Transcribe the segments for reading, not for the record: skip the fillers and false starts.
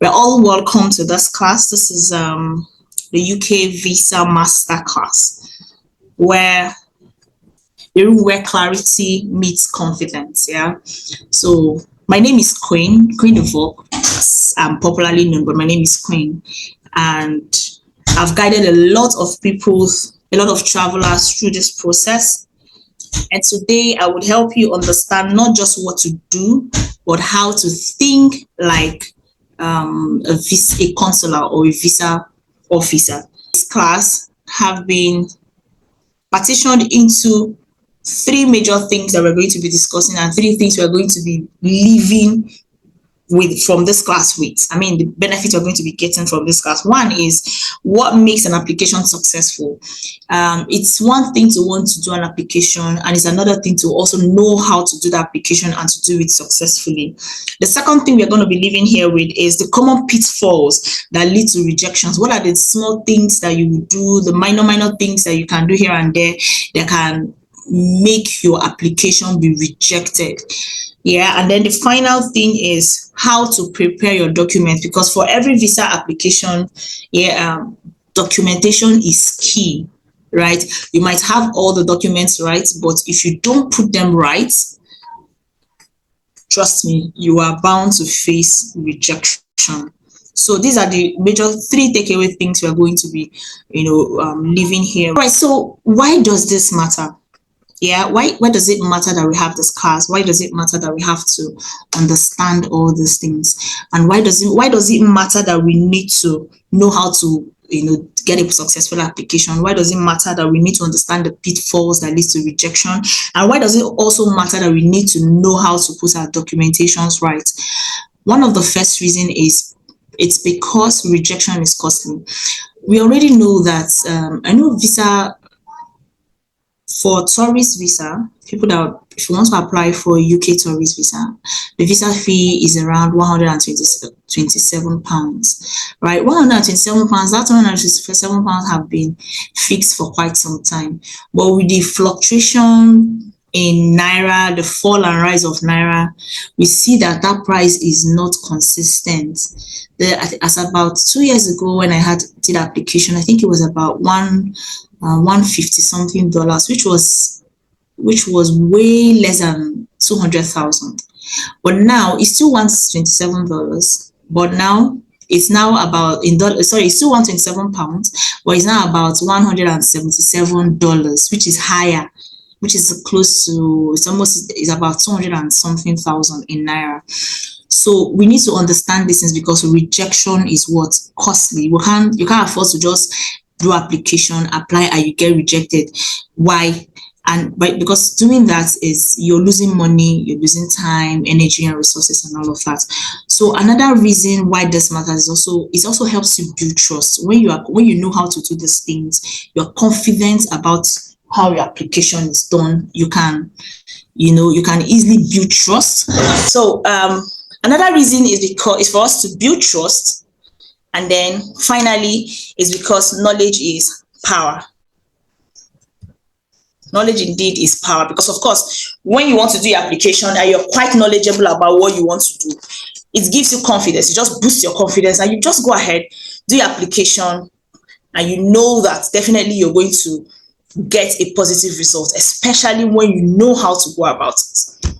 we're all welcome to this class. This is the UK Visa Masterclass, where clarity meets confidence. Yeah. So my name is Queen Devoke. I'm popularly known, but my name is Queen, and I've guided a lot of travelers through this process. And today I would help you understand not just what to do, but how to think like a consular or a visa officer. This class have been partitioned into 3 major things that we're going to be discussing and 3 things we're going to be leaving from this class with. I mean, the benefits you're going to be getting from this class. One is what makes an application successful. It's one thing to want to do an application, and it's another thing to also know how to do the application and to do it successfully. The second thing we're going to be leaving here with is the common pitfalls that lead to rejections. What are the small things that you do, the minor things that you can do here and there that can make your application be rejected? Yeah, and then the final thing is how to prepare your documents, because for every visa application, documentation is key, right? You might have all the documents right, but if you don't put them right, trust me, you are bound to face rejection. So these are the major 3 takeaway things we are going to be, leaving here. Right. So why does this matter? Yeah, why does it matter that we have this class? Why does it matter that we have to understand all these things? And why does it matter that we need to know how to get a successful application? Why does it matter that we need to understand the pitfalls that leads to rejection? And why does it also matter that we need to know how to put our documentations right? One of the first reason is it's because rejection is costly. We already know that visa. For tourist visa, if you want to apply for a UK tourist visa, the visa fee is around £127, right? £127, that £127 have been fixed for quite some time. But with the fluctuation in Naira, the fall and rise of Naira, we see that price is not consistent. As about 2 years ago when I did application, I think it was about $150 something, which was way less than 200,000. But now it's still $127, but now it's now about it's still £127, but it's now about $177, which is higher, which is close to, it's about 200 and something thousand in Naira. So we need to understand this is because rejection is what costly. You can't afford to just do application, apply, and you get rejected. Why? Because doing that is you're losing money, you're losing time, energy, and resources, and all of that. So another reason why this matters is it also helps you build trust. When you know how to do these things, you're confident about how your application is done. You can easily build trust. So another reason is for us to build trust. And then finally is because knowledge is power. Knowledge indeed is power, because of course, when you want to do your application and you're quite knowledgeable about what you want to do, it gives you confidence. You just boost your confidence and you just go ahead, do your application, and you know that definitely you're going to get a positive result, especially when you know how to go about it.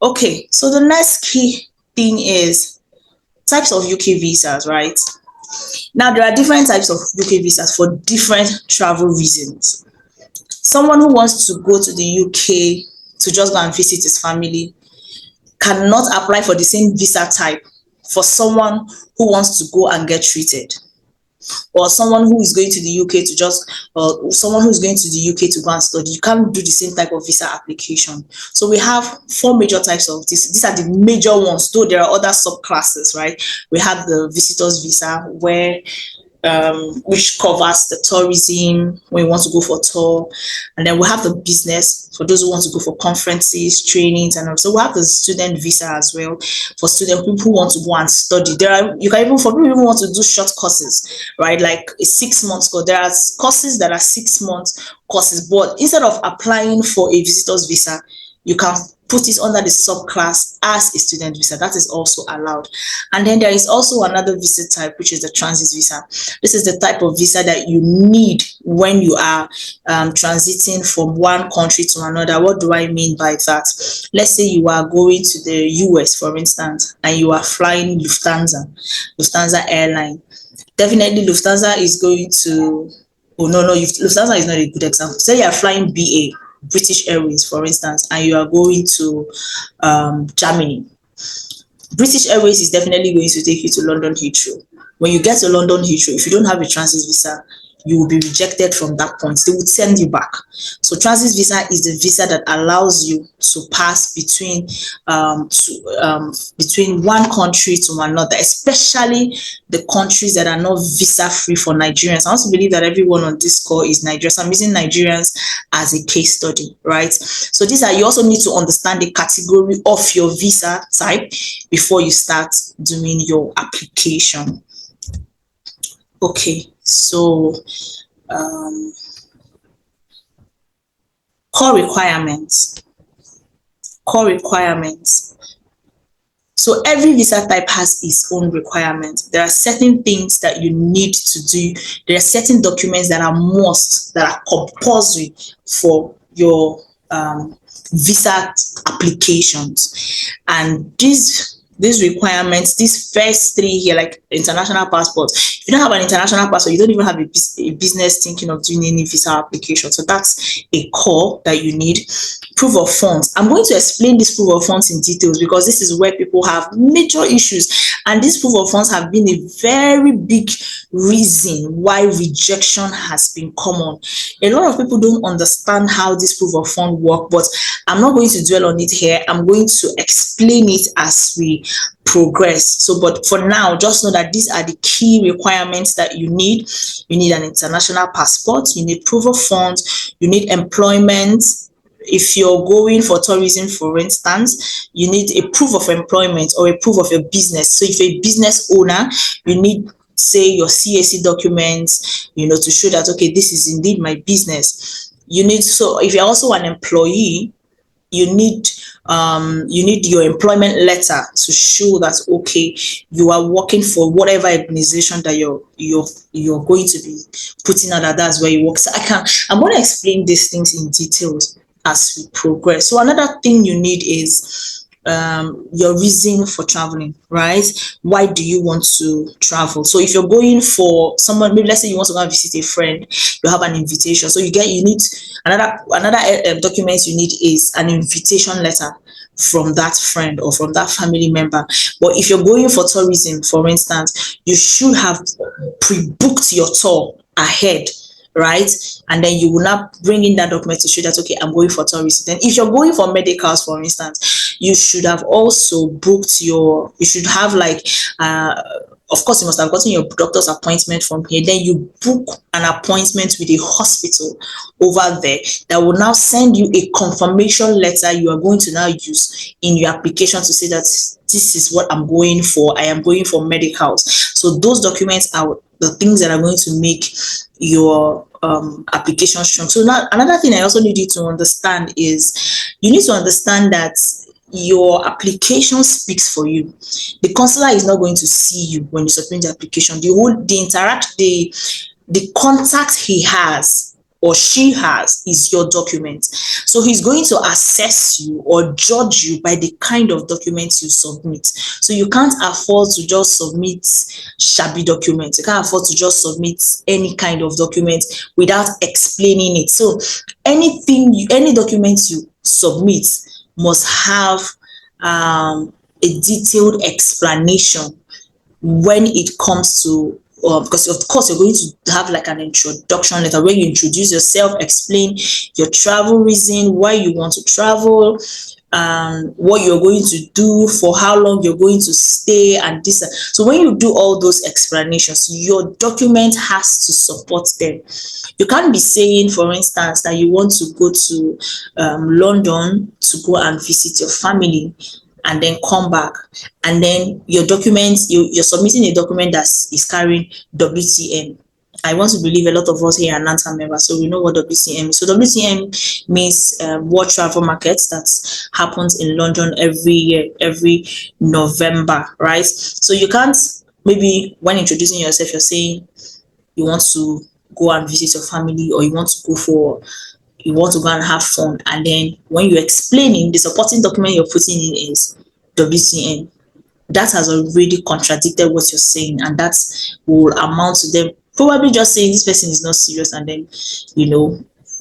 Okay, so the next key thing is types of UK visas, right? Now, there are different types of UK visas for different travel reasons. Someone who wants to go to the UK to just go and visit his family cannot apply for the same visa type for someone who wants to go and get treated, or someone who is going to the UK to go and study. You can't do the same type of visa application. So we have 4 major types of this. These are the major ones, though there are other subclasses, right? We have the visitor's visa, which covers the tourism when you want to go for a tour, and then we have the business for those who want to go for conferences, trainings, and also we have the student visa as well for people who want to go and study. For people who want to do short courses, right, like a 6-month course. There are courses that are 6-month courses, but instead of applying for a visitor's visa, you can put it under the subclass as a student visa. That is also allowed. And then there is also another visa type, which is the transit visa. This is the type of visa that you need when you are transiting from one country to another. What do I mean by that? Let's say you are going to the US, for instance, and you are flying Lufthansa airline. Definitely Lufthansa is going to, oh no, Lufthansa is not a good example. Say you are flying BA, British Airways, for instance, and you are going to Germany. British Airways is definitely going to take you to London Heathrow. When you get to London Heathrow, if you don't have a transit visa, you will be rejected from that point. They would send you back. So transit visa is the visa that allows you to pass between one country to another, especially the countries that are not visa free for Nigerians. I also believe that everyone on this call is Nigerian. So I'm using Nigerians as a case study, right? So you also need to understand the category of your visa type before you start doing your application. Okay, so core requirements. So every visa type has its own requirements. There are certain things that you need to do. There are certain documents that are must, that are compulsory for your visa applications. And these requirements, these first three here, like international passport. If you don't have an international passport, you don't even have a business thinking of doing any visa application. So that's a core that you need. Proof of funds. I'm going to explain this proof of funds in details because this is where people have major issues. And this proof of funds have been a very big reason why rejection has been common. A lot of people don't understand how this proof of fund work, but I'm not going to dwell on it here. I'm going to explain it as we progress. So, but for now, just know that these are the key requirements that you need. You need an international passport, you need proof of funds, you need employment. If you're going for tourism, for instance, you need a proof of employment or a proof of your business. So if you're a business owner, you need, say, your CAC documents, to show that, okay, this is indeed my business. So if you're also an employee, you need your employment letter to show that, okay, you are working for whatever organization that you're going to be putting out, that's where you work. So I'm going to explain these things in details as we progress. So another thing you need is your reason for traveling, right? Why do you want to travel? So if you're going for someone, maybe let's say you want to go and visit a friend, you have an invitation. So you need another document you need is an invitation letter from that friend or from that family member. But if you're going for tourism, for instance, you should have pre-booked your tour ahead, right? And then you will not bring in that document to show that, okay, I'm going for tourism. Then if you're going for medicals, for instance, you should have also booked you should have of course, you must have gotten your doctor's appointment from here. Then you book an appointment with a hospital over there that will now send you a confirmation letter you are going to now use in your application to say that this is what I'm going for. I am going for medicals. So those documents are the things that are going to make your application strong. So now another thing I also need you to understand is you need to understand that your application speaks for you. The consular is not going to see you when you submit the application. The contact he has or she has is your document. So he's going to assess you or judge you by the kind of documents you submit. So you can't afford to just submit shabby documents. You can't afford to just submit any kind of document without explaining it. So any document you submit must have a detailed explanation when it comes to because of course you're going to have like an introduction letter where you introduce yourself, explain your travel reason, why you want to travel, what you're going to do, for how long you're going to stay, and this. So when you do all those explanations, your document has to support them. You can't be saying, for instance, that you want to go to London to go and visit your family and then come back, and then your documents, you're submitting a document that is carrying WTN. I want to believe a lot of us here are NANTA members, so we know what WTM is. So WTM means World Travel Markets that happens in London every year, every November, right? So you can't, maybe when introducing yourself, you're saying you want to go and visit your family, or you want to go and have fun, and then when you're explaining, the supporting document you're putting in is WTN. That has already contradicted what you're saying, and that will amount to them probably just saying this person is not serious, and then they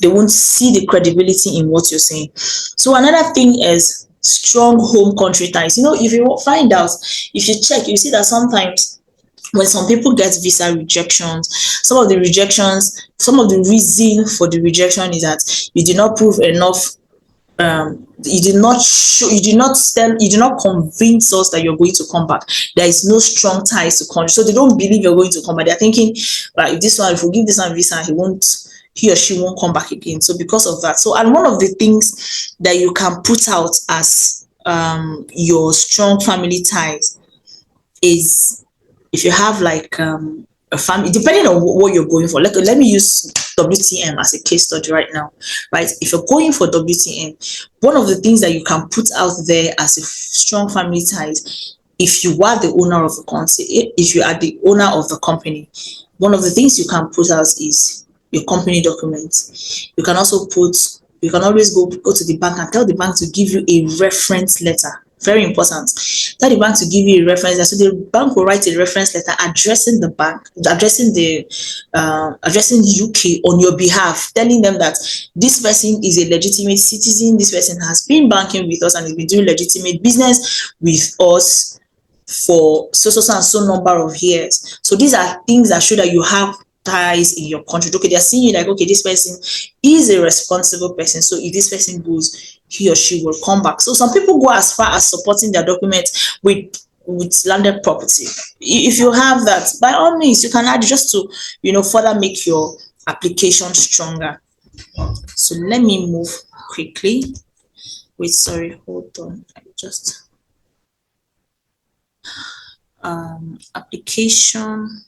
won't see the credibility in what you're saying. So another thing is strong home country ties. If you find out, if you check, you see that sometimes when some people get visa rejections, some of the reason for the rejection is that you did not prove enough. You did not convince us that you're going to come back. There is no strong ties to country, so they don't believe you're going to come back. They're thinking, if we give this one visa, he or she won't come back again. So because of that, and one of the things that you can put out as your strong family ties is if you have like a family, depending on what you're going for. Let me use WTM as a case study right now, right? If you're going for WTM, one of the things that you can put out there as a strong family ties, if you are the owner of the company, if you are the owner of the company, one of the things you can put out is your company documents. You can always go to the bank and tell the bank to give you a reference letter. Very important. Tell the bank to give you a reference letter. So the bank will write a reference letter addressing the bank, addressing UK on your behalf, telling them that this person is a legitimate citizen. This person has been banking with us and has been doing legitimate business with us for so number of years. So these are things that show that you have ties in your country. Okay, they're seeing you like, okay, this person is a responsible person. So if this person goes, he or she will come back. So some people go as far as supporting their documents with landed property. If you have that, by all means, you can add just to further make your application stronger. So let me move quickly. Wait, sorry, hold on. I just application.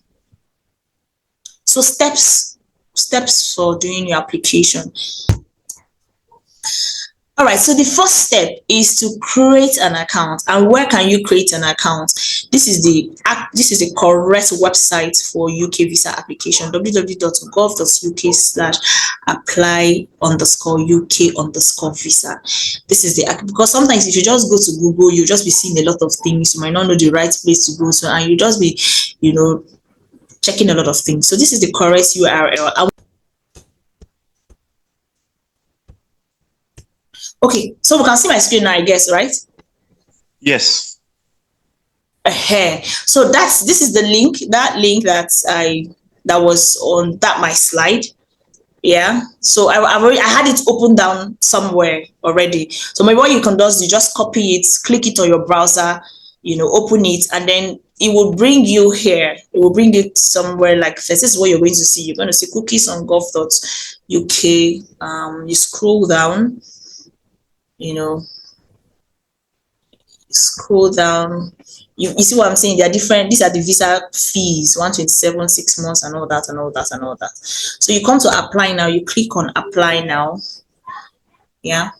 So steps for doing your application. All right, so the first step is to create an account. And where can you create an account? This is the correct website for UK visa application: www.gov.uk/apply_UK_visa. This is because sometimes if you just go to Google, you'll just be seeing a lot of things. You might not know the right place to go to, and you just be, checking a lot of things. So this is the correct URL. Okay, so we can see my screen now, I guess, right? Yes. So this is the link, that was on my slide. Yeah. So I had it open down somewhere already. So maybe what you can do is you just copy it, click it on your browser, open it, and then it will bring you here. It will bring it somewhere like this. This is what you're going to see. You're going to see cookies on gov.uk. You scroll down. Scroll down. You see what I'm saying? They are different. These are the visa fees: 127, 6 months, and all that. So you come to apply now. You click on apply now. Yeah.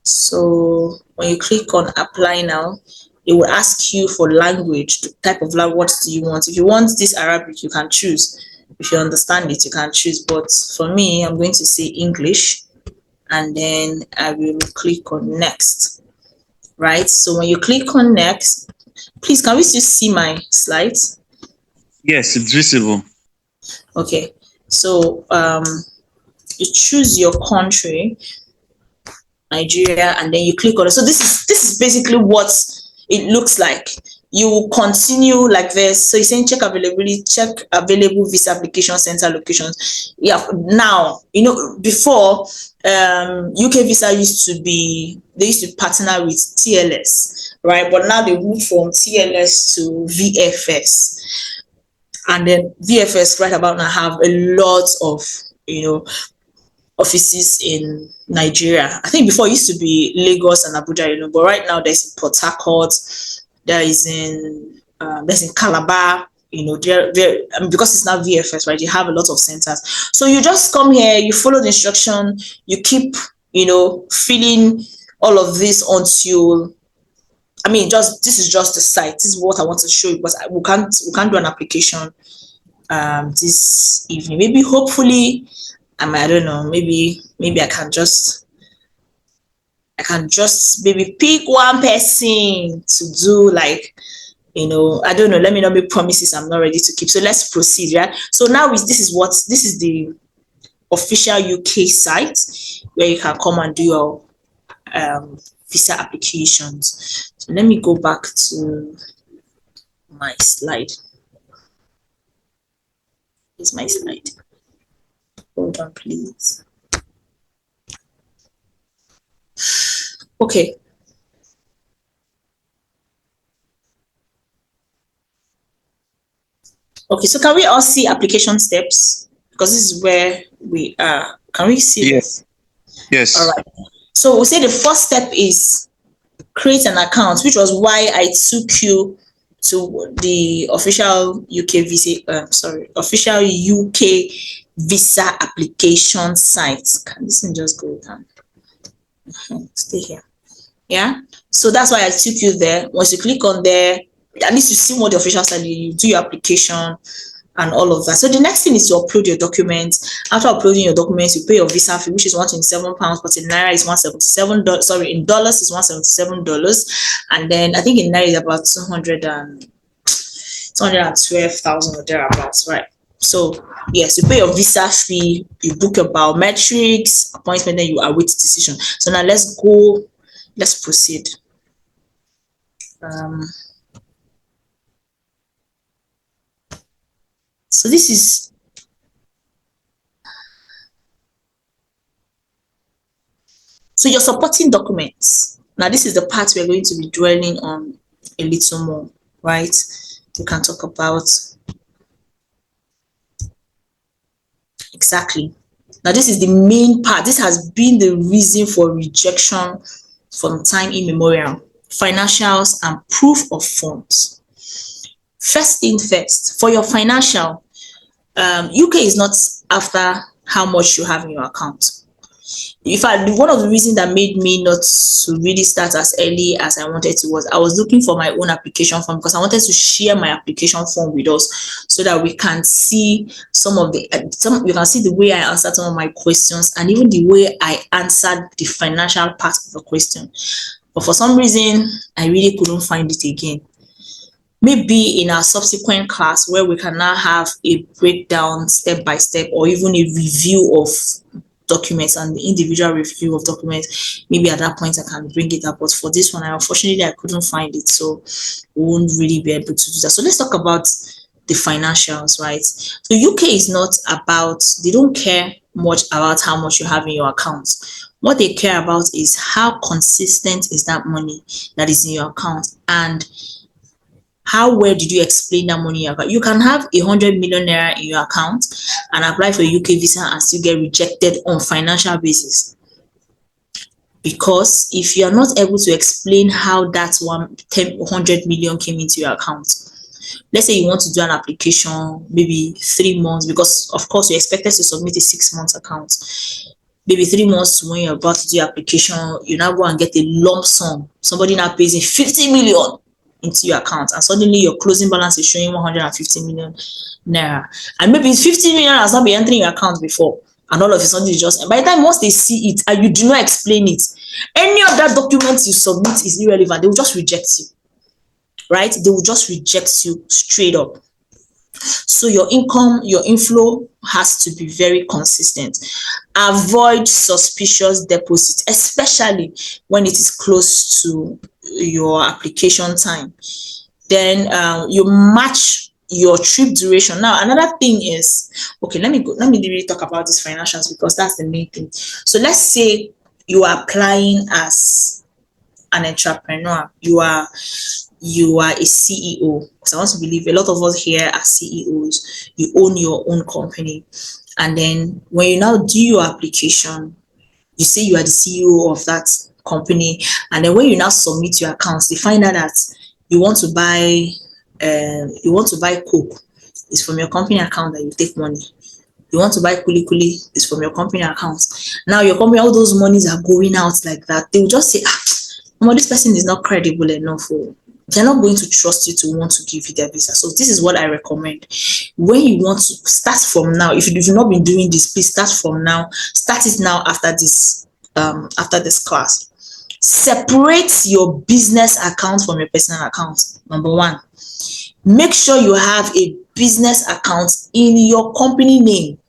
So when you click on apply now, it will ask you for language, the type of language. What do you want? If you want this Arabic, you can choose. If you understand it, you can choose. But for me, I'm going to say English, and then I will click on next. Right. So when you click on next, please, can we still see my slides? Yes, it's visible. Okay. So you choose your country, Nigeria, and then you click on it. So this is basically what it looks like. You will continue like this. So you're saying check availability, check available visa application center locations. Yeah. Now, before UK visa used to partner with TLS, right? But now they moved from TLS to VFS. And then VFS right about now have a lot of offices in Nigeria. I think before it used to be Lagos and Abuja, but right now there's in Port Harcourt, there's in Calabar, because it's now VFS, right? You have a lot of centers. So you just come here, you follow the instruction, you keep, filling all of this until, just this is just the site. This is what I want to show you, but we can't do an application this evening. Maybe hopefully, I don't know. Maybe I can just maybe pick one person to do, like, I don't know. Let me not make promises I'm not ready to keep. So let's proceed, right? So now this is the official UK site where you can come and do your visa applications. So let me go back to my slide. Here's my slide. Hold on, please. Okay. Okay, so can we all see application steps? Because this is where we are. Can we see this? Yes. All right. So we'll say the first step is create an account, which was why I took you to the official official UK visa application site. Can this thing just go down? Stay here. Yeah. So that's why I took you there. Once you click on there, at least you see what the official site is. You do your application and all of that. So the next thing is to upload your documents. After uploading your documents, you pay your visa fee, which is £127, but in naira is $177. Sorry, in dollars is $177, and then I think in naira is about 212,000 or thereabouts, right? So yes, you pay your visa fee, you book your biometrics appointment, then you await decision. So now let's proceed. So this is your supporting documents. Now this is the part we're going to be dwelling on a little more, right? We can talk about exactly. Now this is the main part. This has been the reason for rejection from time immemorial: financials and proof of funds. First thing first, for your financial, UK is not after how much you have in your account. In fact, one of the reasons that made me not to really start as early as I wanted to was I was looking for my own application form, because I wanted to share my application form with us so that we can see you can see the way I answered some of my questions, and even the way I answered the financial part of the question. But for some reason, I really couldn't find it again. Maybe in our subsequent class, where we can now have a breakdown step by step, or even a review of documents and the individual review of documents, maybe at that point I can bring it up. But for this one, unfortunately I couldn't find it, so we won't really be able to do that. So let's talk about the financials, right? So UK is not about, they don't care much about how much you have in your account. What they care about is how consistent is that money that is in your account, and how well did you explain that money in your account. You can have 100 million naira in your account and apply for a UK visa and still get rejected on financial basis, because if you are not able to explain how that 100 million came into your account. Let's say you want to do an application maybe 3 months, because of course you're expected to submit a 6-month account. Maybe 3 months when you're about to do your application, you now go and get a lump sum. Somebody now pays in 50 million into your account, and suddenly your closing balance is showing 150 million naira, and maybe 50 million has not been entering your account before, and all of a sudden it's just, by the time once they see it and you do not explain it, any of that document you submit is irrelevant. They will just reject you, right? They will just reject you straight up. So your inflow has to be very consistent. Avoid suspicious deposits, especially when it is close to your application time. Then you match your trip duration. Now another thing is, okay, let me really talk about these financials, because that's the main thing. So let's say you are applying as an entrepreneur, you are a CEO, because I want to believe a lot of us here are CEOs. You own your own company, and then when you now do your application, you say you are the CEO of that company, and then when you now submit your accounts, they find out that you want to buy you want to buy Coke, it's from your company account that you take money. You want to buy kuli kuli, it's from your company account. Now your company, all those monies are going out like that. They will just say, this person is not credible enough. They're not going to trust you to want to give you their visa. So this is what I recommend. When you want to start from now, if you've not been doing this, please start from now. Start it now after this class. Separate your business account from your personal account. Number one, make sure you have a business account in your company name.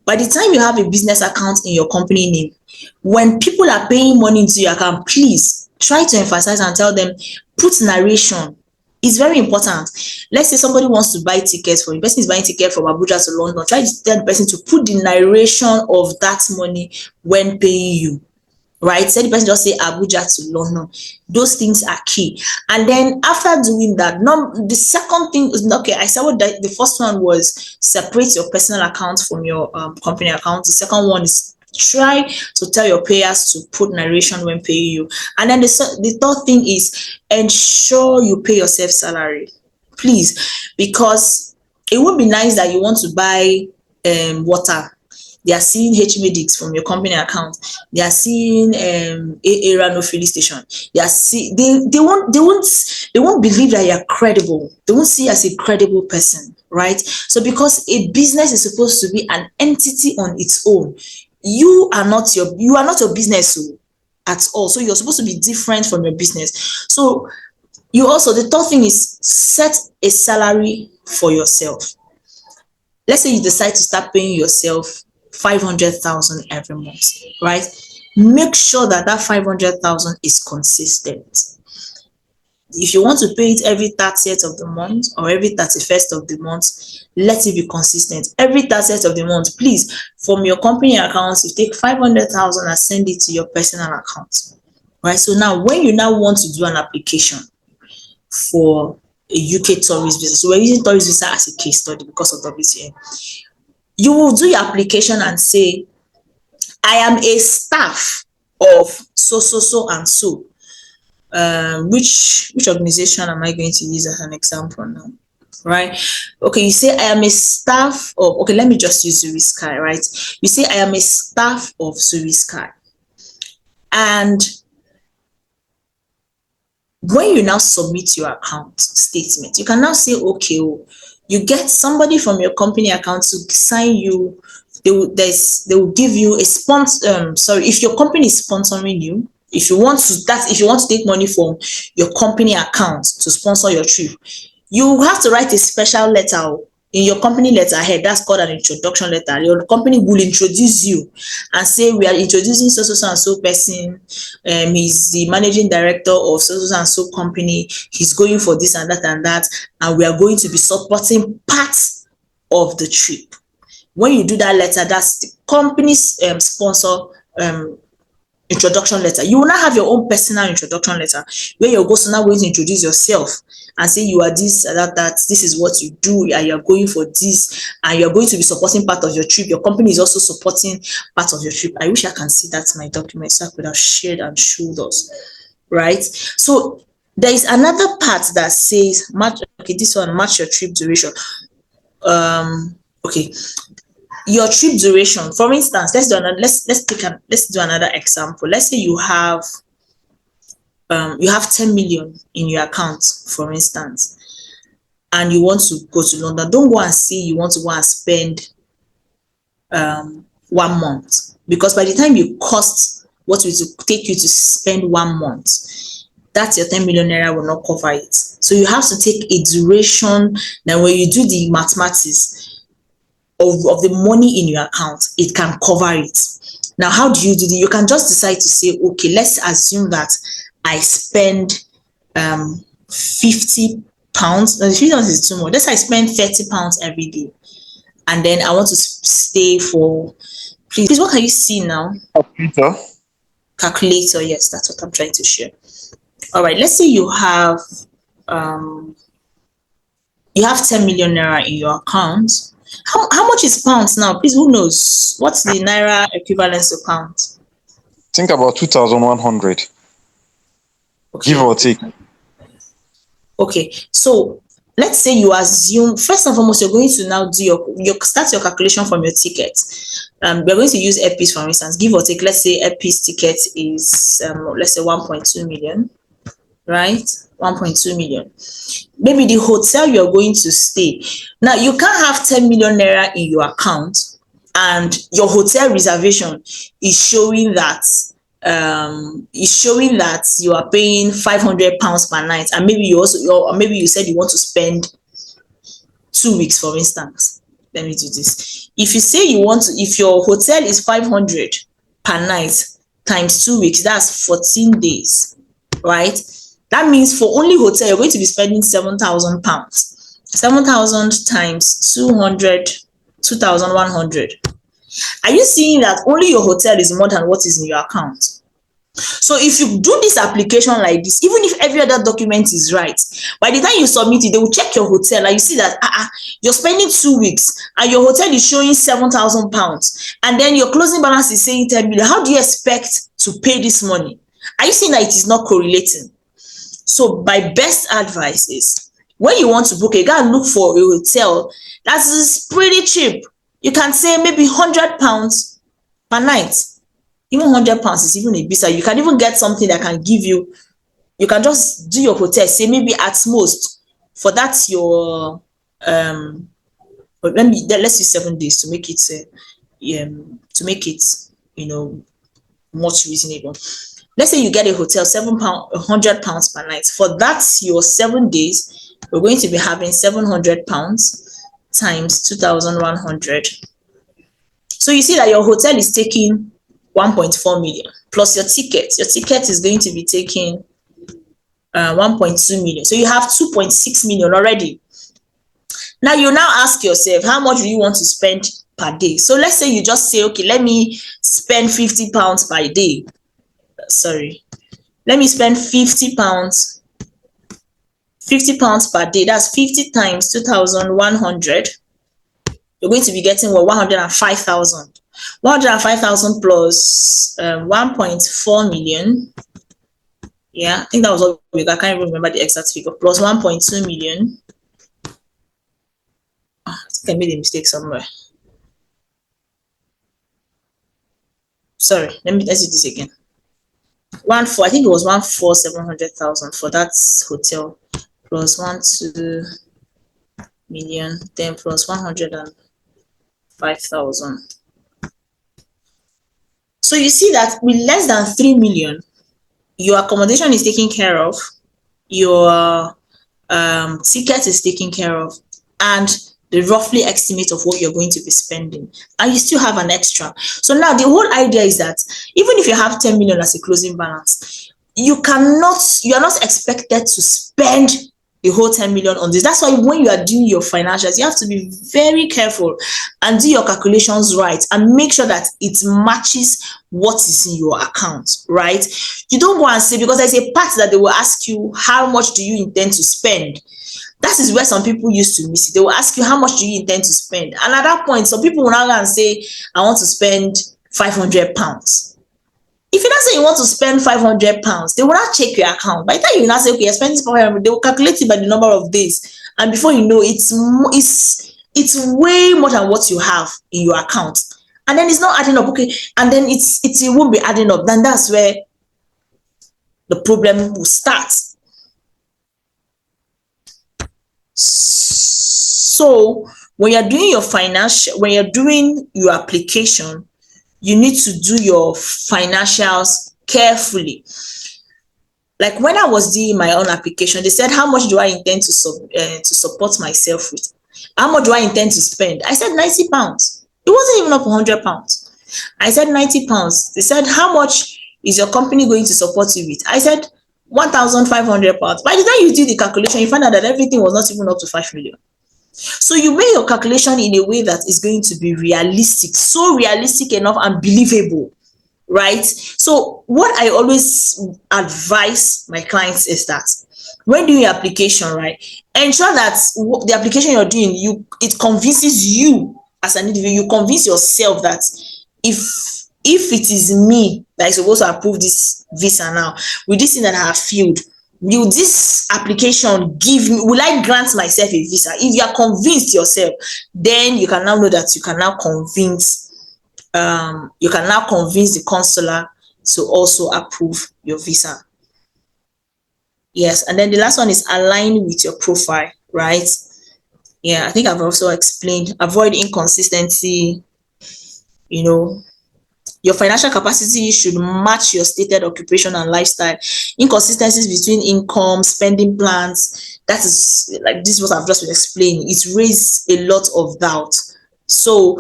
By the time you have a business account in your company name, when people are paying money into your account, please try to emphasize and tell them, put narration. It's very important. Let's say somebody wants to buy tickets for you. The person is buying ticket from Abuja to London. Try to tell the person to put the narration of that money when paying you. Right? Say the person just say Abuja to London. Those things are key. And then after doing that, the second thing is, okay, I said what the first one was separate your personal account from your company account. The second one is try to tell your payers to put narration when paying you. And then the third thing is ensure you pay yourself salary, please, because it would be nice that you want to buy water. They are seeing HMADIX from your company account. They are seeing area no filling station. They won't believe that you're credible. They won't see you as a credible person, right? So because a business is supposed to be an entity on its own, you are not your business at all. So you're supposed to be different from your business. So the third thing is set a salary for yourself. Let's say you decide to start paying yourself 500,000 every month, right? Make sure that 500,000 is consistent. If you want to pay it every 30th of the month or every 31st of the month, let it be consistent. Every 30th of the month, please, from your company accounts, you take 500,000 and send it to your personal account, right? So now when you now want to do an application for a UK tourist visa, so we're using tourist visa as a case study because of WTN, you will do your application and say, I am a staff of so and so. Which organization am I going to use as an example now? Right? Okay, you say I am a staff of, okay, let me just use Zurisky, right? You say I am a staff of Zurisky. And when you now submit your account statement, you can now say, okay, you get somebody from your company account to sign you. They will give you a sponsor. If your company is sponsoring you, if you want to take money from your company account to sponsor your trip, you have to write a special letter in your company letterhead. That's called an introduction letter. Your company will introduce you and say, we are introducing so and so person. He's the managing director of so and so company. He's going for this and that, and we are going to be supporting parts of the trip. When you do that letter, that's the company's sponsor introduction letter. You will not have your own personal introduction letter where you're now going to introduce yourself and say you are this, that, this is what you do, and you're going for this, and you're going to be supporting part of your trip. Your company is also supporting part of your trip. I wish I can see that in my document so I could have shared and showed us, right? So there is another part that says match. Okay, this one, match your trip duration. Okay, your trip duration. For instance, let's do another example. Let's say you have 10 million in your account, for instance, and you want to go to London. Don't go and say you want to go and spend 1 month, because by the time you cost what it will take you to spend 1 month, that's your 10 million naira will not cover it. So you have to take a duration. Then when you do the mathematics of the money in your account, it can cover it. Now, how do you do that? You can just decide to say, okay, let's assume that I spend 50 pounds. 50 pounds is too much. Let's say I spend 30 pounds every day, and then I want to stay for, please, what can you see now? Calculator. Yes, that's what I'm trying to share. All right, let's say you have 10 million naira in your account. How much is pounds now? Please, who knows? What's the naira equivalent to pounds? Think about 2,100. Okay. Give or take. Okay, so let's say you assume, first and foremost, you're going to now do your start your calculation from your ticket. We're going to use Airpeace, for instance, give or take. Let's say Airpeace ticket is let's say 1.2 million, right? 1.2 million. Maybe the hotel you're going to stay. Now, you can't have 10 million naira in your account and your hotel reservation is showing that you are paying 500 pounds per night, and maybe maybe you said you want to spend 2 weeks, for instance. Let me do this. If you say if your hotel is 500 per night times 2 weeks, that's 14 days, right? That means for only hotel, you're going to be spending 7,000 pounds. 7,000 times 200, 2,100. Are you seeing that only your hotel is more than what is in your account? So if you do this application like this, even if every other document is right, by the time you submit it, they will check your hotel and you see that you're spending 2 weeks and your hotel is showing 7,000 pounds, and then your closing balance is saying 10 million. How do you expect to pay this money? Are you seeing that it is not correlating? So my best advice is, when you want to book, you gotta look for a hotel that is pretty cheap. You can say maybe 100 pounds per night. Even 100 pounds is even a bit. You can even get something that can give you, you can just do your hotel, say maybe at most for that your let's use 7 days to make it much reasonable. Let's say you get a hotel, 100 pounds per night. For that your 7 days, we're going to be having 700 pounds times 2,100. So you see that your hotel is taking 1.4 million plus your ticket. Your ticket is going to be taking 1.2 million. So you have 2.6 million already. Now you now ask yourself, how much do you want to spend per day? So let's say you just say, okay, let me spend 50 pounds per day. Sorry, let me spend 50 pounds per day. That's 50 times 2,100. You're going to be getting 105,000. 105,000 plus 1.4 million. Yeah, I think that was what we got. I can't even remember the exact figure. Plus 1.2 million. I think I made a mistake somewhere. Sorry, let's do this again. I think it was 1,700,000 for that hotel, plus 1.2 million, then plus 105,000. So you see that with less than 3 million, your accommodation is taken care of, your ticket is taken care of, and the roughly estimate of what you're going to be spending, and you still have an extra. So now the whole idea is that even if you have 10 million as a closing balance, you are not expected to spend the whole 10 million on this. That's why when you are doing your financials, you have to be very careful and do your calculations right and make sure that it matches what is in your account, right? You don't go and say, because there's a part that they will ask you, how much do you intend to spend? That is where some people used to miss it. They will ask you, how much do you intend to spend? And at that point, some people will now go and say, I want to spend 500 pounds. If you not say you want to spend 500 pounds, they will not check your account. By the time you not say, okay, you're spending 500, they will calculate it by the number of days. And before you know, it's way more than what you have in your account. And then it's not adding up, okay? And then it won't be adding up. Then that's where the problem will start. So when you're doing your application, you need to do your financials carefully. Like when I was doing my own application, they said, how much do I intend to support myself with? How much do I intend to spend? I said 90 pounds. It wasn't even up 100 pounds. I said 90 pounds. They said, how much is your company going to support you with? I said 1,500 pounds. By the time you do the calculation, you find out that everything was not even up to 5 million. So you make your calculation in a way that is going to be realistic, so realistic enough and believable, right? So what I always advise my clients is that when doing your application, right, ensure that the application you're doing, it convinces you as an individual. You convince yourself that if it is me that is supposed to approve this visa now, with this thing that I have filled, will this application give me, will I grant myself a visa? If you are convinced yourself, then you can now know that you can now convince the consular to also approve your visa. Yes, and then the last one is align with your profile, right? Yeah, I think I've also explained avoid inconsistency. You know, your financial capacity should match your stated occupation and lifestyle. Inconsistencies between income, spending plans, that is like this is what I've just been explaining. It raises a lot of doubt. So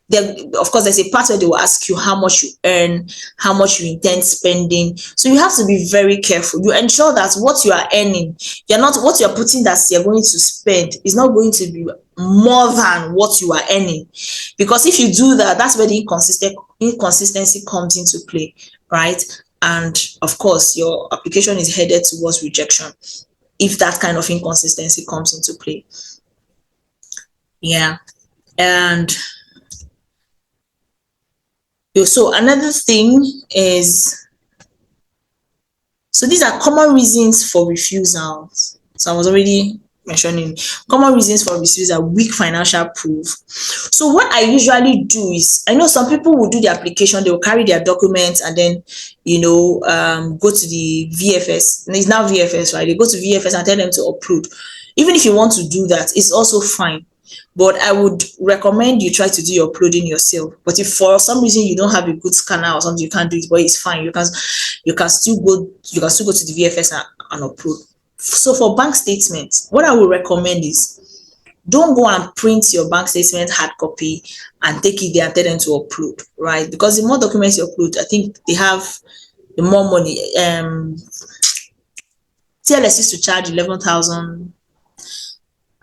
then of course there's a part where they will ask you how much you earn, how much you intend spending. So you have to be very careful. You ensure that what you are earning, you're not, what you're putting that you're going to spend is not going to be more than what you are earning. Because if you do that, that's where the inconsistency comes into play, right? And of course your application is headed towards rejection if that kind of inconsistency comes into play. Yeah. And so another thing is, so these are common reasons for refusals. So I was already mentioning common reasons for refusal: weak financial proof. So what I usually do is, I know some people will do the application, they will carry their documents and then go to the VFS. It's now VFS, right? They go to VFS and tell them to upload. Even if you want to do that, it's also fine. But I would recommend you try to do your uploading yourself. But if for some reason you don't have a good scanner or something, you can't do it, but it's fine. You can still go to the VFS and upload. So for bank statements, what I would recommend is, don't go and print your bank statement hard copy and take it there and tell them to upload, right? Because the more documents you upload, I think they have the more money. TLS used to charge 11,000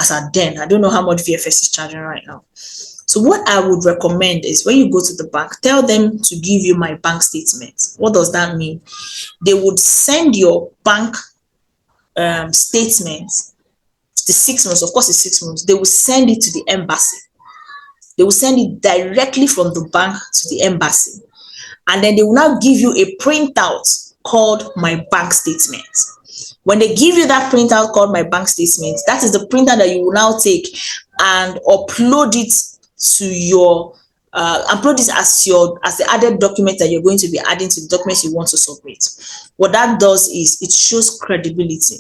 as at then. I don't know how much VFS is charging right now. So what I would recommend is, when you go to the bank, tell them to give you my bank statement. What does that mean? They would send your bank statement, the 6 months, of course it's 6 months, they will send it to the embassy. They will send it directly from the bank to the embassy. And then they will now give you a printout called my bank statement. When they give you that printout called my bank statement, that is the printer that you will now take and upload it to your upload this as the added document that you're going to be adding to the documents you want to submit. What that does is it shows credibility.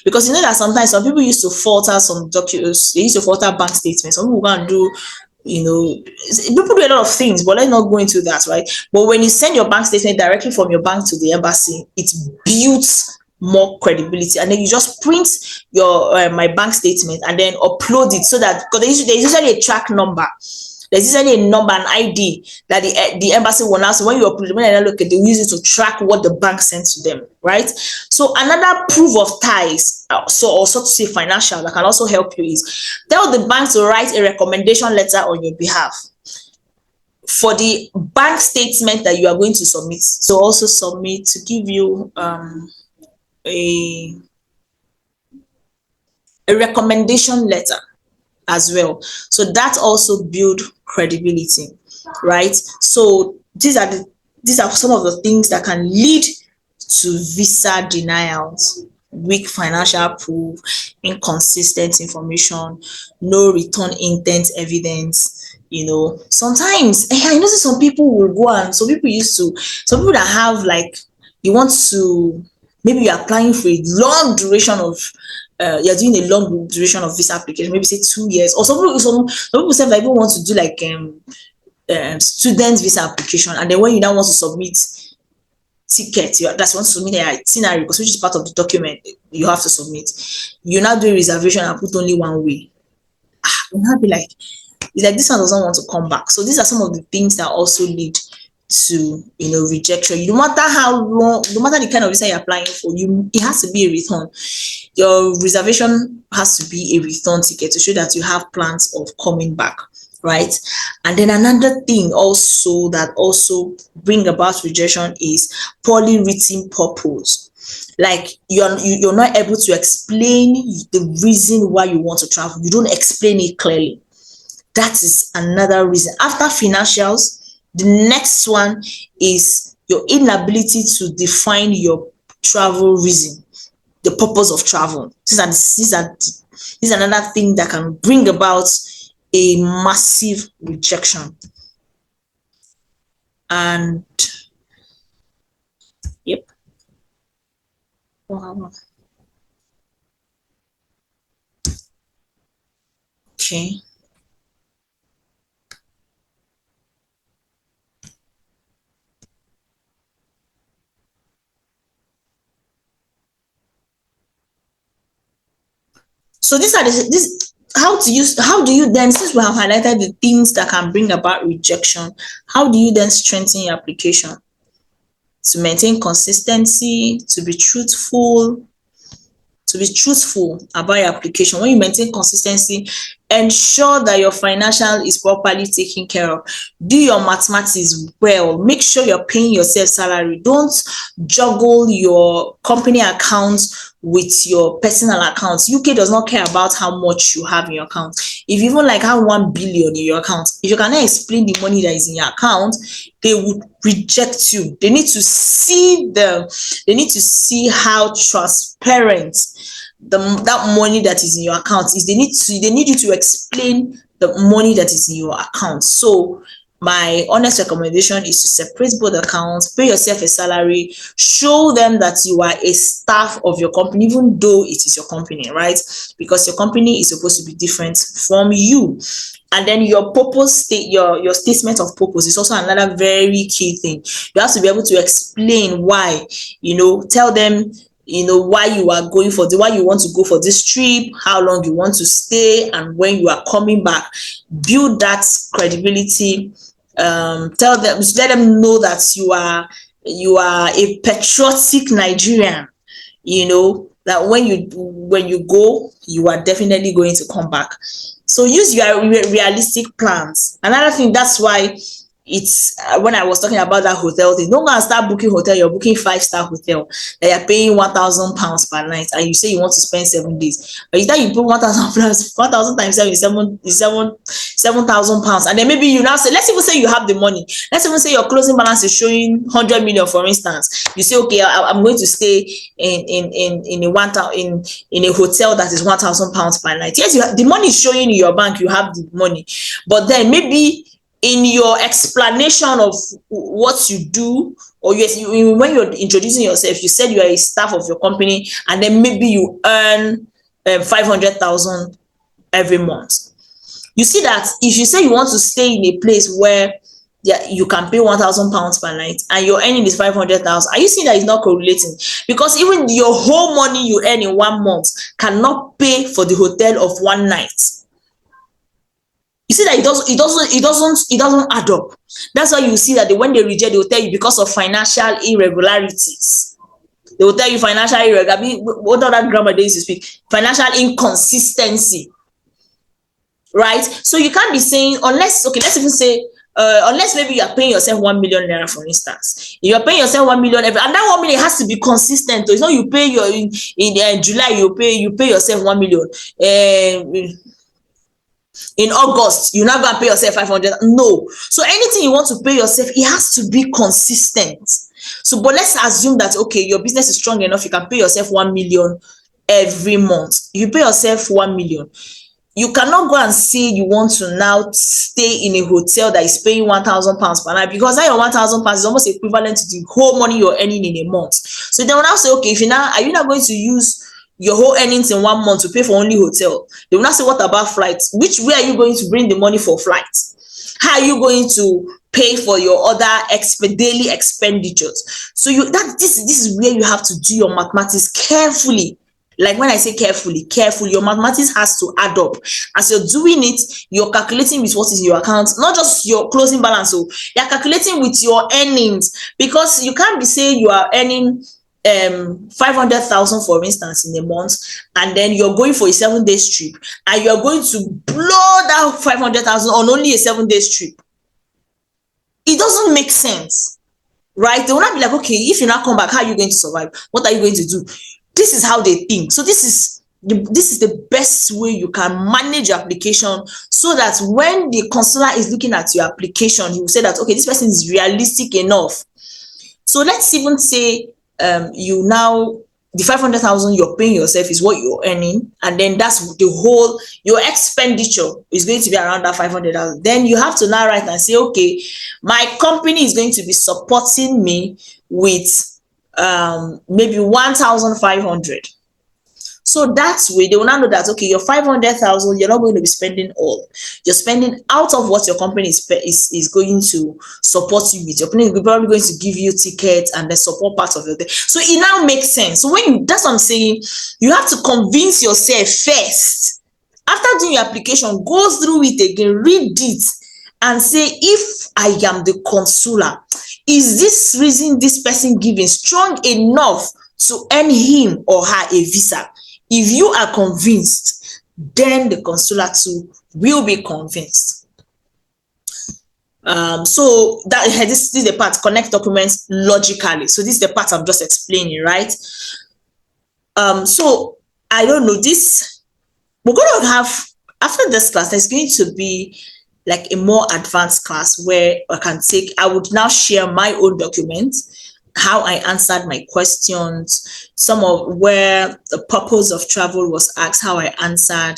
Because you know that sometimes some people used to falter some documents, they used to falter bank statements. Some people can do, people do a lot of things, but let's not go into that, right? But when you send your bank statement directly from your bank to the embassy, it builds more credibility. And then you just print your my bank statement and then upload it, so that, because there's usually a track number. There's usually a number, an ID that the embassy will now. So when you upload, when they look at, they use it to track what the bank sent to them, right? So another proof of ties, so to say financial, that can also help you is, tell the bank to write a recommendation letter on your behalf for the bank statement that you are going to submit. So also submit to give you a recommendation letter as well. So that also build credibility, right? So these are some of the things that can lead to visa denials: weak financial proof, inconsistent information, no return intent evidence. Sometimes I notice some people will go, and some people that have, like, you want to, maybe you're applying for a long duration of you're doing a long duration of visa application, maybe say 2 years, or some people say that even want to do like student visa application, and then when you now want to submit ticket, that's want to submit an itinerary, because which is part of the document you have to submit, you now do a reservation and put only one way. You now be like, it's like this one doesn't want to come back. So these are some of the things that also lead to rejection. No matter how long, no matter the kind of visa you're applying for, it has to be a return. Your reservation has to be a return ticket to show that you have plans of coming back, right? And then another thing also that also bring about rejection is poorly written purpose. Like you're not able to explain the reason why you want to travel. You don't explain it clearly. That is another reason. After financials, the next one is your inability to define your travel reason, the purpose of travel. These are another thing that can bring about a massive rejection. And yep. Wow. Okay. So these are this how do you then, since we have highlighted the things that can bring about rejection, how do you then strengthen your application to maintain consistency, to be truthful about your application? When you maintain consistency, ensure that your financial is properly taken care of. Do your mathematics well. Make sure you're paying yourself salary. Don't juggle your company accounts with your personal accounts. UK does not care about how much you have in your account. If you even like have 1 billion in your account, if you cannot explain the money that is in your account, they would reject you. They need to see how transparent that money that is in your account is. They need you to explain the money that is in your account. So my honest recommendation is to separate both accounts, pay yourself a salary, show them that you are a staff of your company, even though it is your company, right? Because your company is supposed to be different from you. And then your purpose, your statement of purpose is also another very key thing. You have to be able to explain why, tell them, why you are going why you want to go for this trip, how long you want to stay, and when you are coming back. Build that credibility. Tell them, let them know that you are a patriotic Nigerian, that when you go, you are definitely going to come back. So use your realistic plans. Another thing, that's why it's when I was talking about that hotel thing, don't go and start booking hotel. You're booking 5-star hotel that you're paying £1,000 per night, and you say you want to spend 7 days. But you put 1,000 plus 1,000 times 7 is 7,000 pounds, and then maybe you now say, let's even say you have the money. Let's even say your closing balance is showing 100 million, for instance. You say, okay, I'm going to stay in a hotel that is 1,000 pounds per night. Yes, the money is showing in your bank. You have the money, but then maybe in your explanation of what you do, or when you're introducing yourself, you said you are a staff of your company, and then maybe you earn 500,000 every month. You see that if you say you want to stay in a place where you can pay 1,000 pounds per night and your earning is 500,000, are you seeing that it's not correlating? Because even your whole money you earn in 1 month cannot pay for the hotel of 1 night. You see that it doesn't add up. That's why you see that when they reject, they will tell you because of financial irregularities. They will tell you financial irregularity. What other grammar they used to speak? Financial inconsistency, right? So you can't be saying, unless, okay, let's even say, unless maybe you are paying yourself 1 million naira, for instance. If you are paying yourself 1 million every, and that 1 million has to be consistent. It's not you pay your in July you pay yourself 1 million. In August, you're not going to pay yourself 500. No. So anything you want to pay yourself, it has to be consistent. So, but let's assume that, okay, your business is strong enough, you can pay yourself 1 million every month. You pay yourself 1 million. You cannot go and say you want to now stay in a hotel that is paying 1,000 pounds per night, because that your 1,000 pounds is almost equivalent to the whole money you're earning in a month. So they will now say, okay, are you not going to use your whole earnings in 1 month to pay for only hotel? They will not say, what about flights? Way are you going to bring the money for flights? How are you going to pay for your other daily expenditures? So this is where you have to do your mathematics carefully. Like when I say carefully, your mathematics has to add up. As you're doing it, you're calculating with what is in your account, not just your closing balance. So you're calculating with your earnings, because you can't be saying you are earning 500,000, for instance, in a month, and then you're going for a 7-day trip, and you're going to blow that 500,000 on only a 7-day trip. It doesn't make sense, right? They will not be like, okay, if you now come back, how are you going to survive? What are you going to do? This is how they think. So this is the best way you can manage your application, so that when the consular is looking at your application, he will say that, okay, this person is realistic enough. So let's even say you now, the 500,000 you're paying yourself is what you're earning, and then that's the whole, your expenditure is going to be around that 500,000. Then you have to now write and say, okay, my company is going to be supporting me with maybe 1,500. So that way they will now know that, okay, your 500,000, you're not going to be spending all. You're spending out of what your company is going to support you with. Your company is probably going to give you tickets and the support part of it. So it now makes sense. So when you, that's what I'm saying, you have to convince yourself first. After doing your application, go through it again, read it, and say, if I am the consular, is this reason this person giving strong enough to earn him or her a visa? If you are convinced, then the consular too will be convinced. So that this is the part, connect documents logically. So this is the part I'm just explaining, right? So I don't know, this, we're going to have, after this class, there's going to be like a more advanced class where I would now share my own documents, how I answered my questions, some of where the purpose of travel was asked, how I answered,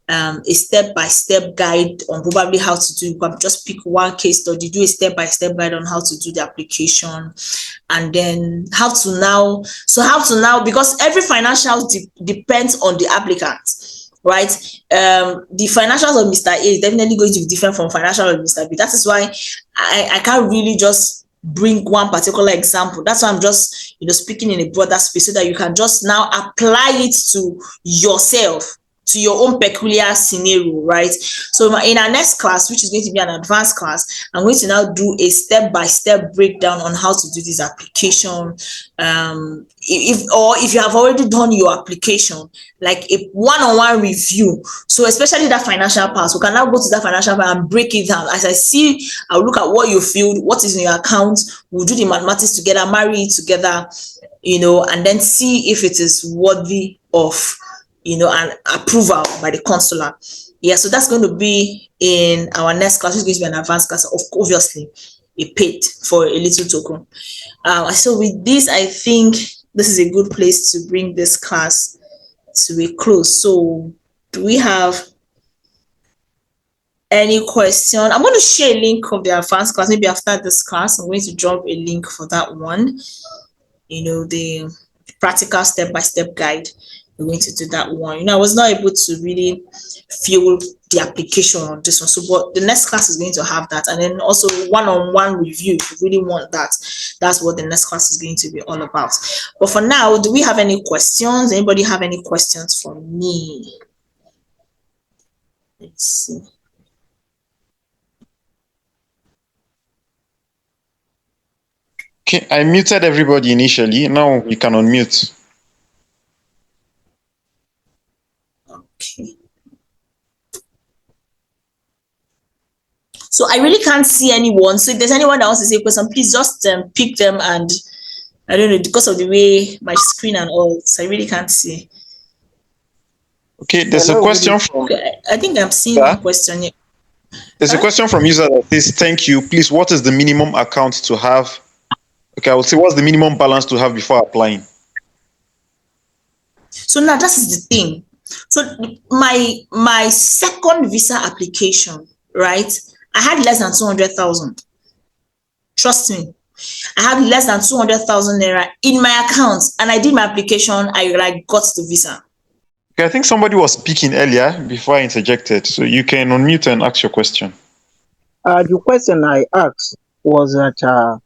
a step-by-step guide on probably how to do, just pick one case study, do a step-by-step guide on how to do the application, and then how to now, because every financial depends on the applicant, right? The financials of Mr. A is definitely going to be different from financials of Mr. B. That is why I can't really just bring one particular example. That's why I'm just, speaking in a broader space, so that you can just now apply it to yourself, to your own peculiar scenario, right? So in our next class, which is going to be an advanced class, I'm going to now do a step-by-step breakdown on how to do this application. If you have already done your application, like a one-on-one review. So especially that financial part, we can now go to that financial part and break it down. As I see, I'll look at what you filled, what is in your account, we'll do the mathematics together, marry it together, and then see if it is worthy of an approval by the consular. Yeah, so that's going to be in our next class. It's going to be an advanced class, obviously a paid for a little token. So with this, I think this is a good place to bring this class to a close. So do we have any question? I'm going to share a link of the advanced class. Maybe after this class, I'm going to drop a link for that one. The practical step-by-step guide. We're going to do that one. I was not able to really fill the application on this one. So, but the next class is going to have that. And then also one-on-one review, if you really want that. That's what the next class is going to be all about. But for now, do we have any questions? Anybody have any questions for me? Let's see. Okay, I muted everybody initially. Now we can unmute. Okay. So I really can't see anyone. So if there's anyone that wants to say a question, please just pick them. And I don't know, because of the way my screen and all, so I really can't see. Okay, there's a question from. Okay, I think I'm seeing one question here. There's a question from user that says, "Thank you. Please, what is the minimum account to have?" Okay, I would say, what's the minimum balance to have before applying? So now that is the thing. So my second visa application, right? I had less than 200,000. Trust me, I had less than 200,000 naira in my account, and I did my application. I got the visa. Okay, I think somebody was speaking earlier before I interjected, so you can unmute and ask your question. The question I asked was that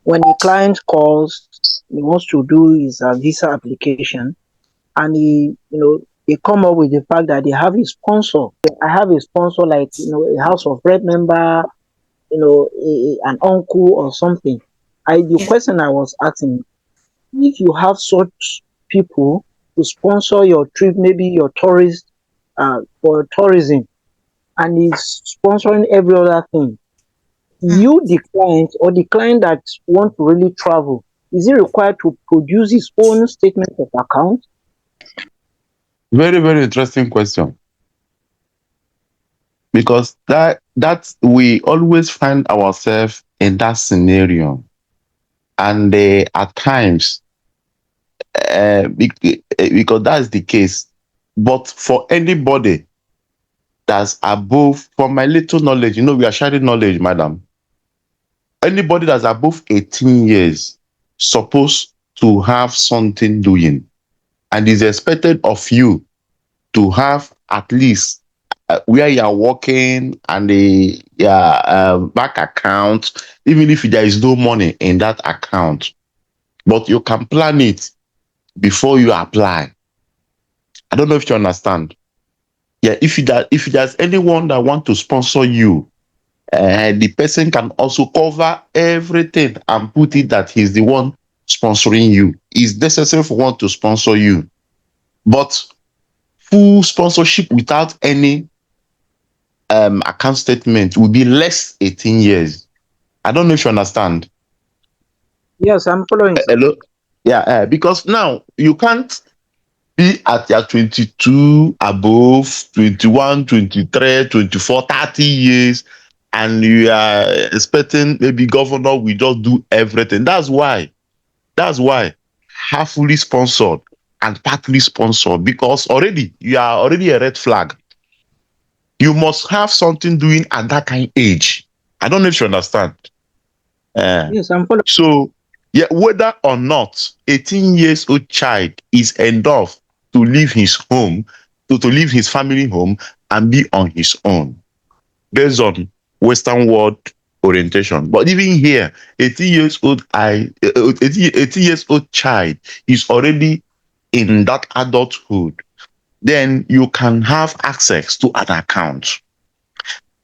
when a client calls, he wants to do his visa application, and they come up with the fact that they have a sponsor. I have a sponsor, like a House of Rep member, an uncle or something. The question I was asking, if you have such people to sponsor your trip, maybe your tourist for tourism, and he's sponsoring every other thing, you, the client, or the client that want to really travel, is he required to produce his own statement of account? Very, very interesting question. Because that we always find ourselves in that scenario. and at times, because that's the case. But for anybody that's above, from my little knowledge, we are sharing knowledge, madam. Anybody that's above 18 years supposed to have something doing, and is expected of you to have at least where you are working and a bank account, even if there is no money in that account, but you can plan it before you apply. I don't know if you understand. Yeah, if there's anyone that want to sponsor you, the person can also cover everything and put it that he's the one sponsoring you. It's necessary for one to sponsor you, but full sponsorship without any account statement will be less 18 years. I don't know if you understand. Yes, I'm following, sir. Hello? Yeah, because now you can't be at your 22 above, 21, 23, 24, 30 years, and you are expecting maybe governor will just do everything. That's why half fully sponsored and partly sponsored, because already you are already a red flag. You must have something doing at that kind of age. I don't know if you understand. Yes, I'm following. So, yeah, whether or not 18 years old child is enough to leave his home, to leave his family home and be on his own, based on Western world orientation. But even here, 18 years old 18 years old child is already in that adulthood. Then you can have access to an account.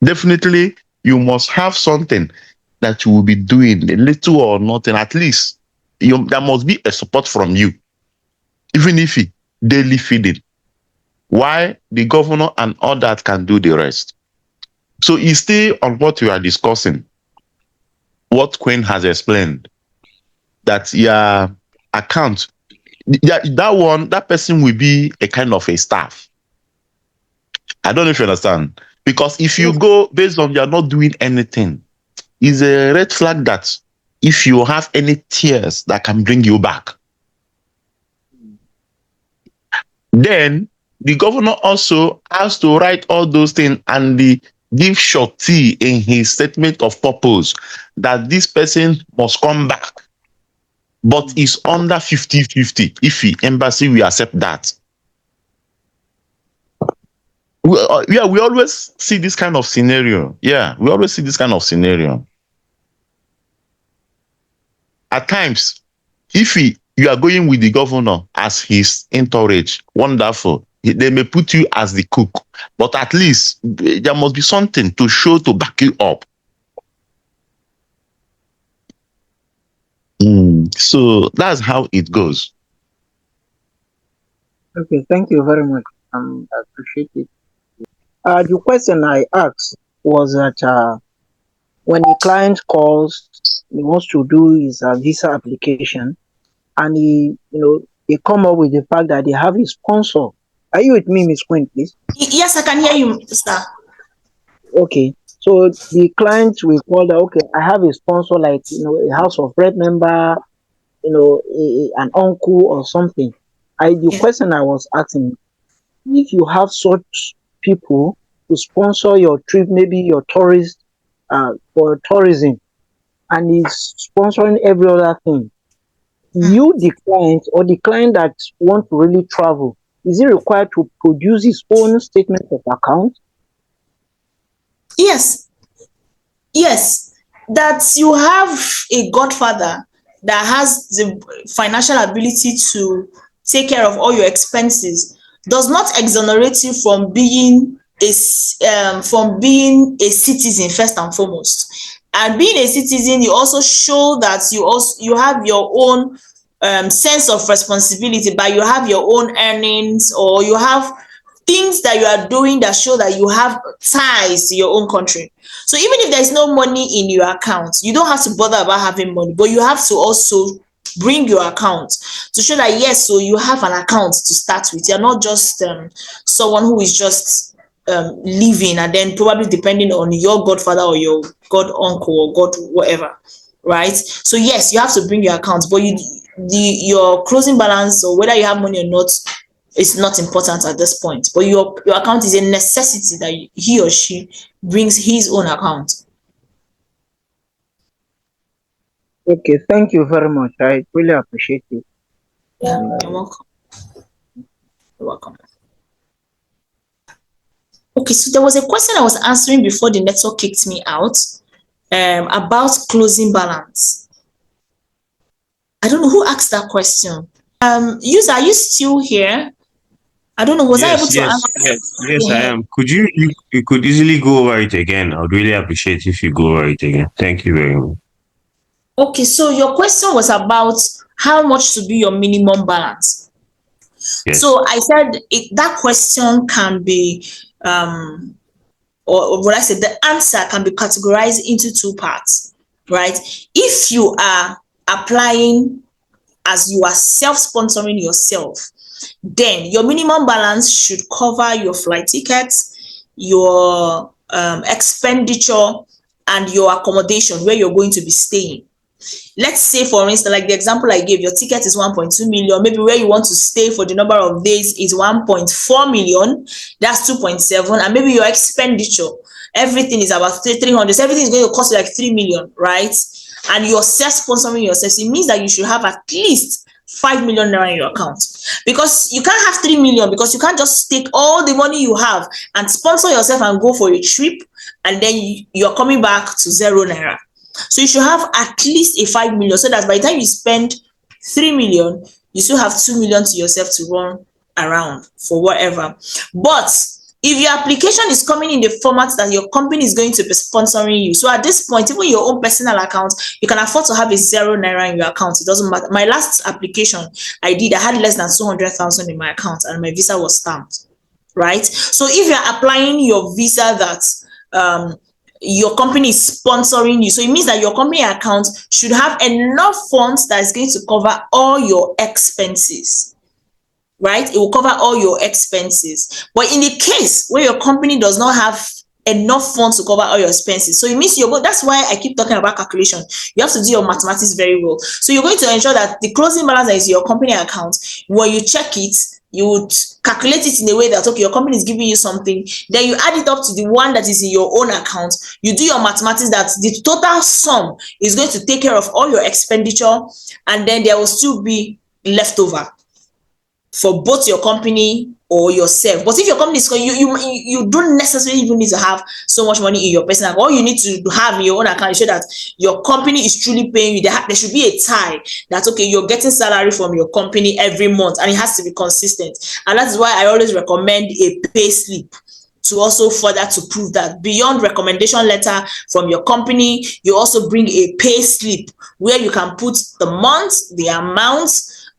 Definitely, you must have something that you will be doing, a little or nothing. At least there must be a support from you, even if it daily feeding. Why the governor and all that can do the rest. So you stay on what we are discussing, what Queen has explained, that your account, that person will be a kind of a staff. I don't know if you understand. Because if you Yes. go based on you're not doing anything, is a red flag that if you have any tears that can bring you back. Then the governor also has to write all those things and give surety in his statement of purpose that this person must come back, but is under 50-50. If the embassy will accept that. We always see this kind of scenario. Yeah, we always see this kind of scenario. At times, if you are going with the governor as his entourage, wonderful. They may put you as the cook, but at least there must be something to show to back you up. So that's how it goes. Okay, thank you very much. I appreciate it. The question I asked was that when a client calls, he wants to do his visa application, and they come up with the fact that they have a sponsor. Are you with me, Miss Queen, please? Yes, I can hear you, sir. Okay. So the client will call that, okay, I have a sponsor like, a House of Red member, an uncle or something. The Yeah. question I was asking, if you have such people to sponsor your trip, maybe your tourist, for tourism, and is sponsoring every other thing, you, the client, or the client that want to really travel, is he required to produce his own statement of account? Yes, that you have a godfather that has the financial ability to take care of all your expenses does not exonerate you from being a citizen first and foremost. And being a citizen, you also show that you have your own sense of responsibility, but you have your own earnings, or you have things that you are doing that show that you have ties to your own country. So even if there's no money in your account, you don't have to bother about having money, but you have to also bring your account to show that yes, so you have an account to start with. You're not just someone who is just living and then probably depending on your godfather or your god uncle or god whatever, right? So yes, you have to bring your account, but your closing balance, or whether you have money or not, is not important at this point. But your account is a necessity that he or she brings his own account. Okay, thank you very much. I really appreciate it. Yeah, you're welcome. You're welcome. Okay, so there was a question I was answering before the network kicked me out, about closing balance. I don't know who asked that question. User, are you still here? I don't know. Was I able Yes, to yes, answer? yes, yes, I Yeah. am. Could you could easily go over it again? I would really appreciate if you go over it again. Thank you very much. Okay, so your question was about how much to be your minimum balance. Yes. So I said that question can be, or what I said, the answer can be categorized into two parts, right? If you are applying as you are self-sponsoring yourself, then your minimum balance should cover your flight tickets, your expenditure, and your accommodation where you're going to be staying. Let's say, for instance, like the example I gave, your ticket is 1.2 million. Maybe where you want to stay for the number of days is 1.4 million. That's 2.7. And maybe your expenditure, everything is about 300. So everything is going to cost you like 3 million, right? And you're self-sponsoring yourself. So it means that you should have at least 5 million naira in your account, because you can't have 3 million, because you can't just take all the money you have and sponsor yourself and go for a trip, and then you're coming back to 0 naira. So you should have at least a 5 million, so that by the time you spend 3 million, you still have 2 million to yourself to run around for whatever. But if your application is coming in the format that your company is going to be sponsoring you, so at this point, even your own personal account, you can afford to have a 0 naira in your account. It doesn't matter. My last application I had less than 200,000 in my account, and my visa was stamped, right? So if you're applying your visa that your company is sponsoring you, so it means that your company account should have enough funds that is going to cover all your expenses, right? It will cover all your expenses. But in the case where your company does not have enough funds to cover all your expenses, so it means that's why I keep talking about calculation. You have to do your mathematics very well. So you're going to ensure that the closing balance that is your company account, when you check it, you would calculate it in a way that, okay, your company is giving you something, then you add it up to the one that is in your own account. You do your mathematics that the total sum is going to take care of all your expenditure, and then there will still be leftover for both your company or yourself. But if your company is, you don't necessarily even need to have so much money in your personal account. All you need to have in your own account is show that your company is truly paying you. There should be a tie that, okay, you're getting salary from your company every month, and it has to be consistent. And that's why I always recommend a pay slip to also further to prove that. Beyond recommendation letter from your company, you also bring a pay slip where you can put the month, the amount,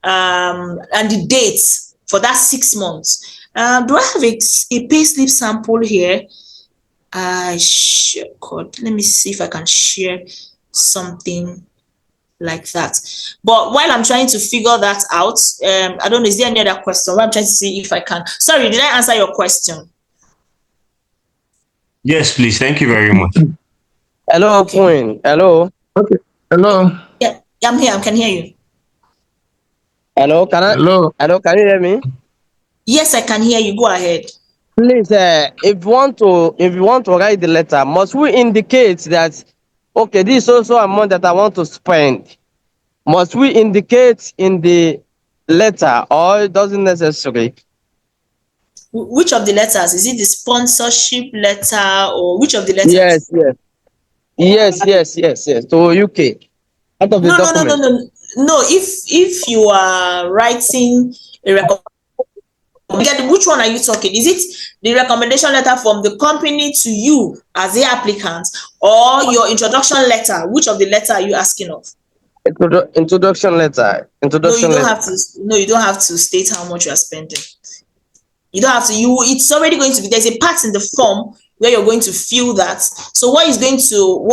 and the dates for that 6 months. Do I have a pay slip sample here? God, let me see if I can share something like that. But while I'm trying to figure that out, I don't know, is there any other question? Well, I'm trying to see if I can. Sorry, did I answer your question? Yes, please. Thank you very much. Hello, Queen. Hello. Okay. Hello. Yeah, I'm here. I can hear you. Hello. Hello. Can you hear me? Yes, I can hear you. Go ahead. Please, if you want to write the letter, must we indicate that, okay, this is also amount that I want to spend? Must we indicate in the letter, or it doesn't necessary? Which of the letters? Is it the sponsorship letter, or which of the letters? Yes. To UK. Out of the document. No. If you are writing a recommendation, which one are you talking? Is it the recommendation letter from the company to you as the applicant, or your introduction letter? Which of the letter are you asking of? Introduction letter. No, you don't have to state how much you are spending. You don't have to. It's already going to be. There's a part in the form where you're going to fill that. So what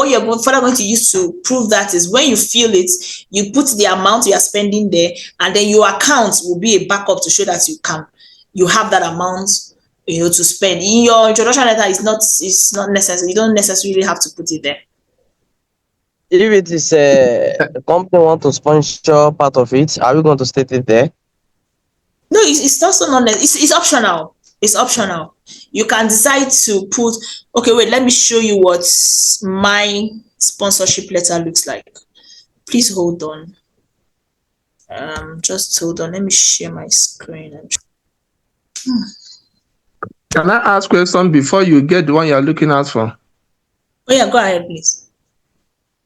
you're further going to use to prove that is when you fill it, you put the amount you are spending there, and then your account will be a backup to show that you have that amount, to spend. In your introduction letter, it's not necessary. You don't necessarily have to put it there. if it is the company want to sponsor part of it, are we going to state it there? No, it's also not it's optional. It's optional. You can decide to put, okay, wait, let me show you what my sponsorship letter looks like. Please hold on. Just hold on. Let me share my screen. Can I ask question before you get the one you're looking out for? Oh yeah, go ahead, please.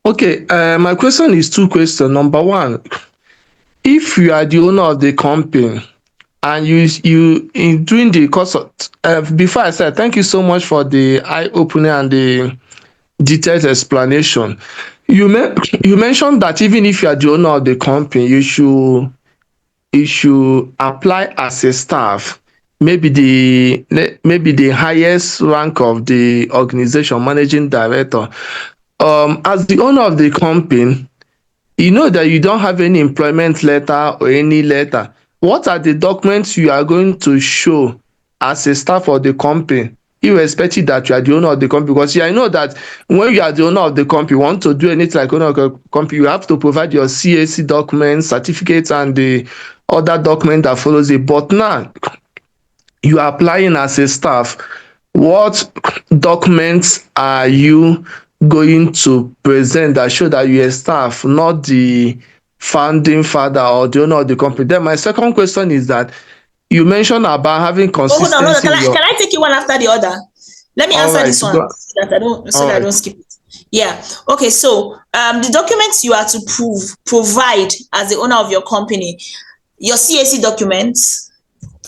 Okay, my question is two questions. Number one, if you are the owner of the company and you in doing the course of, before I said thank you so much for the eye opening and the detailed explanation. You mentioned that even if you are the owner of the company, you should apply as a staff, maybe the highest rank of the organization, managing director. As the owner of the company, you know that you don't have any employment letter or any letter. What are the documents you are going to show as a staff of the company, irrespective that you are the owner of the company? Because I know that when you are the owner of the company, you want to do anything like owner of the company, you have to provide your CAC documents, certificates, and the other document that follows it. But now you are applying as a staff. What documents are you going to present that show that you're a staff, not the founding father or the owner of the company? Then my second question is that you mentioned about having Oh, hold on, hold on. consistency Can in I your. can I take it one after the other? Let me All answer right, this one go. so All that I right. don't skip it. Yeah. Okay. So the documents you are to provide as the owner of your company, your CAC documents,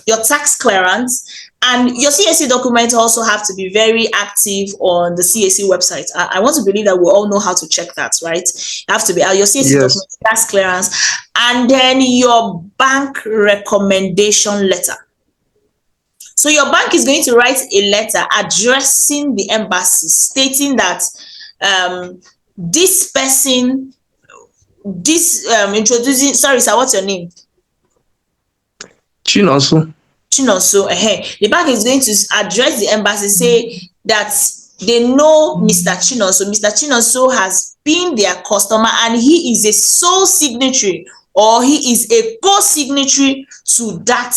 your tax clearance, and your CAC documents also have to be very active on the CAC website. I want to believe that we all know how to check that, right? You have to be your CAC Yes. documents, tax clearance, and then your bank recommendation letter. So your bank is going to write a letter addressing the embassy, stating that this person, introducing, sorry, sir, what's your name? Chinonso. Chinonso. The bank is going to address the embassy, say that they know Mr. Chinonso. Mr. Chinonso has been their customer and he is a sole signatory or he is a co-signatory to that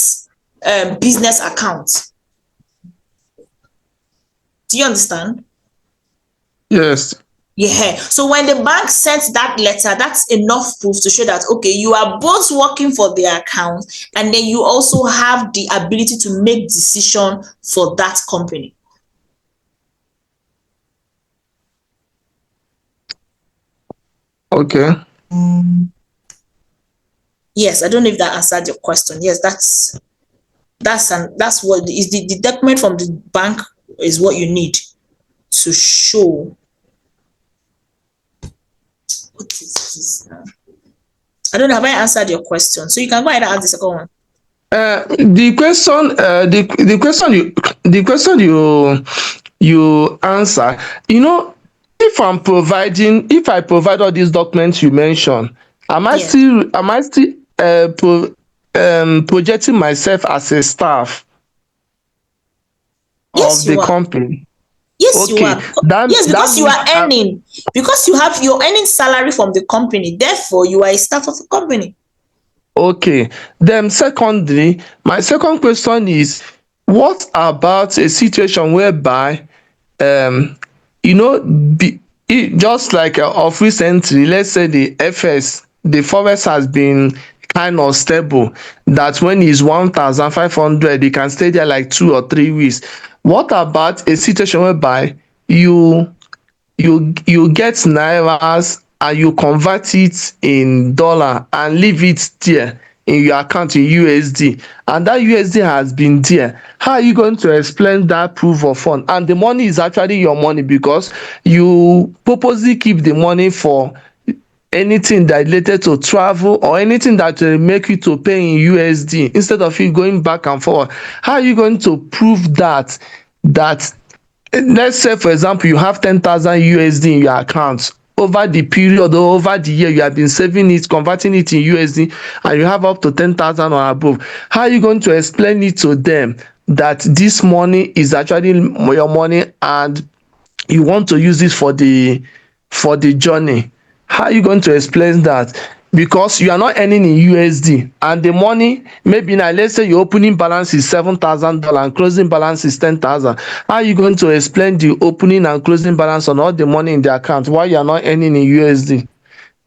business account. Do you understand? Yes. Yeah. So when the bank sends that letter, that's enough proof to show that, okay, you are both working for their account and then you also have the ability to make decision for that company. Okay. Yes, I don't know if that answered your question. Yes, that's what is the document from the bank is what you need to show. What is this now? I don't know. Have I answered your question? So you can go ahead and ask the second one. The question you answer. If I provide all these documents you mentioned, Yeah. am I still projecting myself as a staff Yes, of the you are. company? Yes, you Okay, are. Yes, that because you means are earning, because you're earning salary from the company. Therefore, you are a staff of the company. okay. Then secondly, my second question is, what about a situation whereby um just like of recently, let's say the forest has been kind of stable, that when it's 1,500 it can stay there like 2 or 3 weeks. What about a situation whereby you you get nairas and you convert it in dollar and leave it there in your account in USD, and that USD has been there? How are you going to explain that proof of fund? And the money is actually your money because you purposely keep the money for anything that related to travel or anything that will make you to pay in USD instead of you going back and forward. How are you going to prove that let's say for example you have 10,000 USD in your account, over the period or over the year you have been saving it, converting it in USD, and you have up to 10,000 or above? How are you going to explain it to them that this money is actually your money and you want to use it for the journey? How are you going to explain that? Because you are not earning in USD and the money, maybe now let's say your opening balance is $7,000 and closing balance is 10,000. How are you going to explain the opening and closing balance on all the money in the account while you are not earning in USD?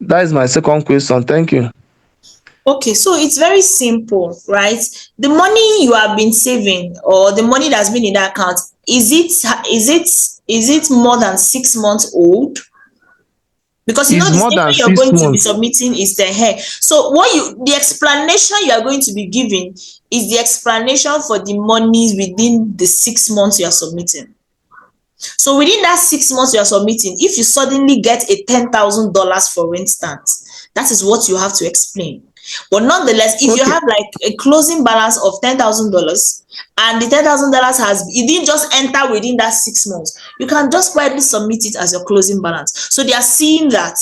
That is my second question. Thank you. Okay, so it's very simple, right? The money you have been saving or the money that's been in that account, is it more than 6 months old? Because It's the more than statement you're six going to be months. submitting is the hair. So the explanation you are going to be giving is the explanation for the monies within the 6 months you are submitting. So within that 6 months you are submitting, if you suddenly get a $10,000, for instance, that is what you have to explain. But nonetheless, if you Okay. have like a closing balance of $10,000 and the $10,000 it didn't just enter within that 6 months, you can just quietly submit it as your closing balance. So they are seeing that,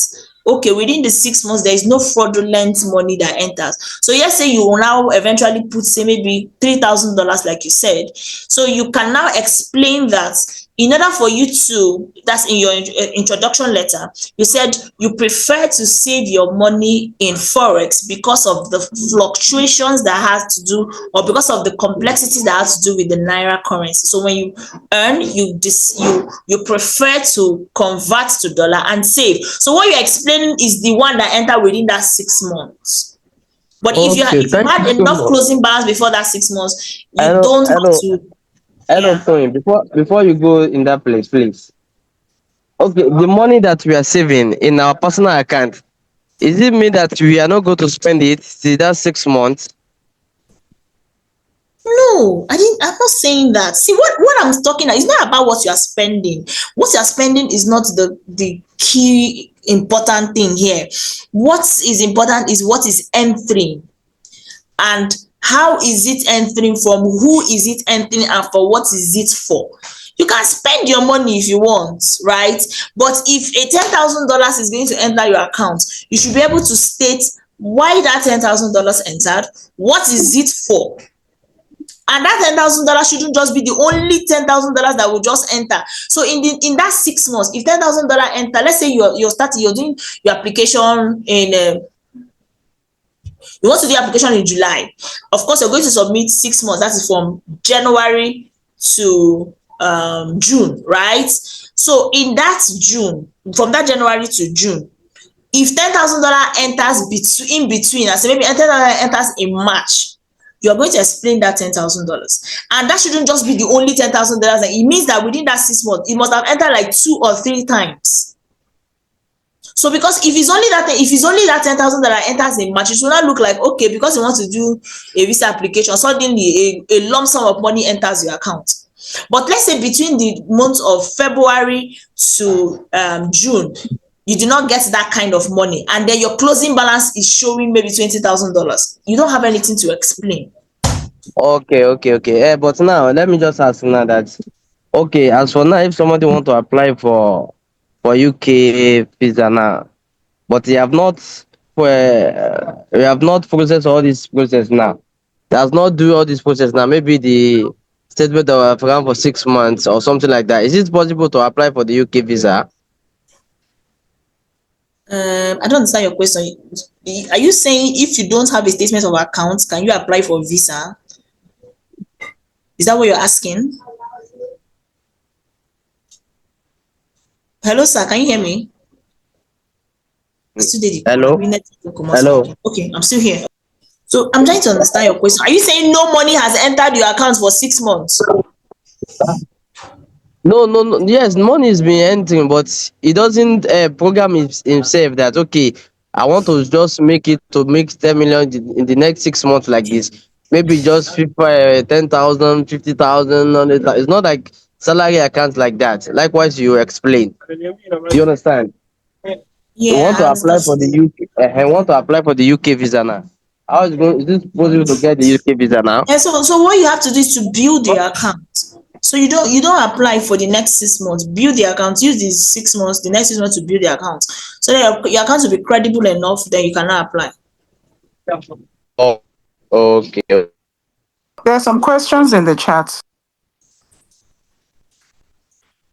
okay, within the 6 months there is no fraudulent money that enters. So let's say you will now eventually put, say, maybe $3,000, like you said. So you can now explain that in order for you to, that's in your introduction letter, you said you prefer to save your money in forex because of the fluctuations that has to do, or because of the complexities that has to do with the naira currency. So when you earn, you prefer to convert to dollar and save. So what you're explaining is the one that enter within that 6 months. But if Okay. you Thank you had so enough much. closing balance before that 6 months, you Hello, don't have hello, to. hello, Yeah. Tony. Before you go in that place, please. Okay, the money that we are saving in our personal account, is it mean that we are not going to spend it till that 6 months? No, I didn't. I'm not saying that. See, what I'm talking about is not about what you are spending. What you are spending is not the key important thing here. What is important is what is entering, and how is it entering, from who is it entering, and for what is it for. You can spend your money if you want, right? But if a $10,000 is going to enter your account, you should be able to state why that $10,000 entered, what is it for. And that $10,000 shouldn't just be the only $10,000 that will just enter. So in that 6 months, if $10,000 enter, let's say you're doing your application in you want to do application in July. Of course, you're going to submit 6 months. That is from January to June, right? So in that June, from that January to June, if $10,000 enters in between, and say maybe $10,000 enters in March, you are going to explain that $10,000, and that shouldn't just be the only $10,000. It means that within that 6 months, it must have entered like 2 or 3 times. So because if it's only that $10,000 enters in March, it will not look like, okay, because you want to do a visa application, suddenly a lump sum of money enters your account. But let's say between the months of February to June, you do not get that kind of money, and then your closing balance is showing maybe $20,000. You don't have anything to explain. Okay. But now let me just ask now that, okay, as for now, if somebody want to apply for UK visa now, but we have not processed all this process now. Does not do all this process now. Maybe the statement that we have run for 6 months or something like that. Is it possible to apply for the UK visa? I don't understand your question. Are you saying if you don't have a statement of account, can you apply for visa? Is that what you're asking? Hello, sir. Can you hear me? Still dey call. Hello, Abi network go comot for hello. again. Okay, I'm still here. So I'm trying to understand your question. Are you saying no money has entered your account for 6 months? No. Yes, money is being entering, but it doesn't program himself that, okay, I want to just make it to make 10 million in the next 6 months like this. Maybe just 10,000, 50,000. It's not like salary accounts like that. Likewise, you explain. You understand? You Yeah, want I to apply for understand. the UK. Want to apply for the UK visa now. How is going? Is it possible to get the UK visa now? And so what you have to do is to build the account. So you don't apply for the next 6 months. Build the account. Use these 6 months, the next 6 months, to build the account. So that your account will be credible enough. Then you cannot apply. Oh, okay. There are some questions in the chat.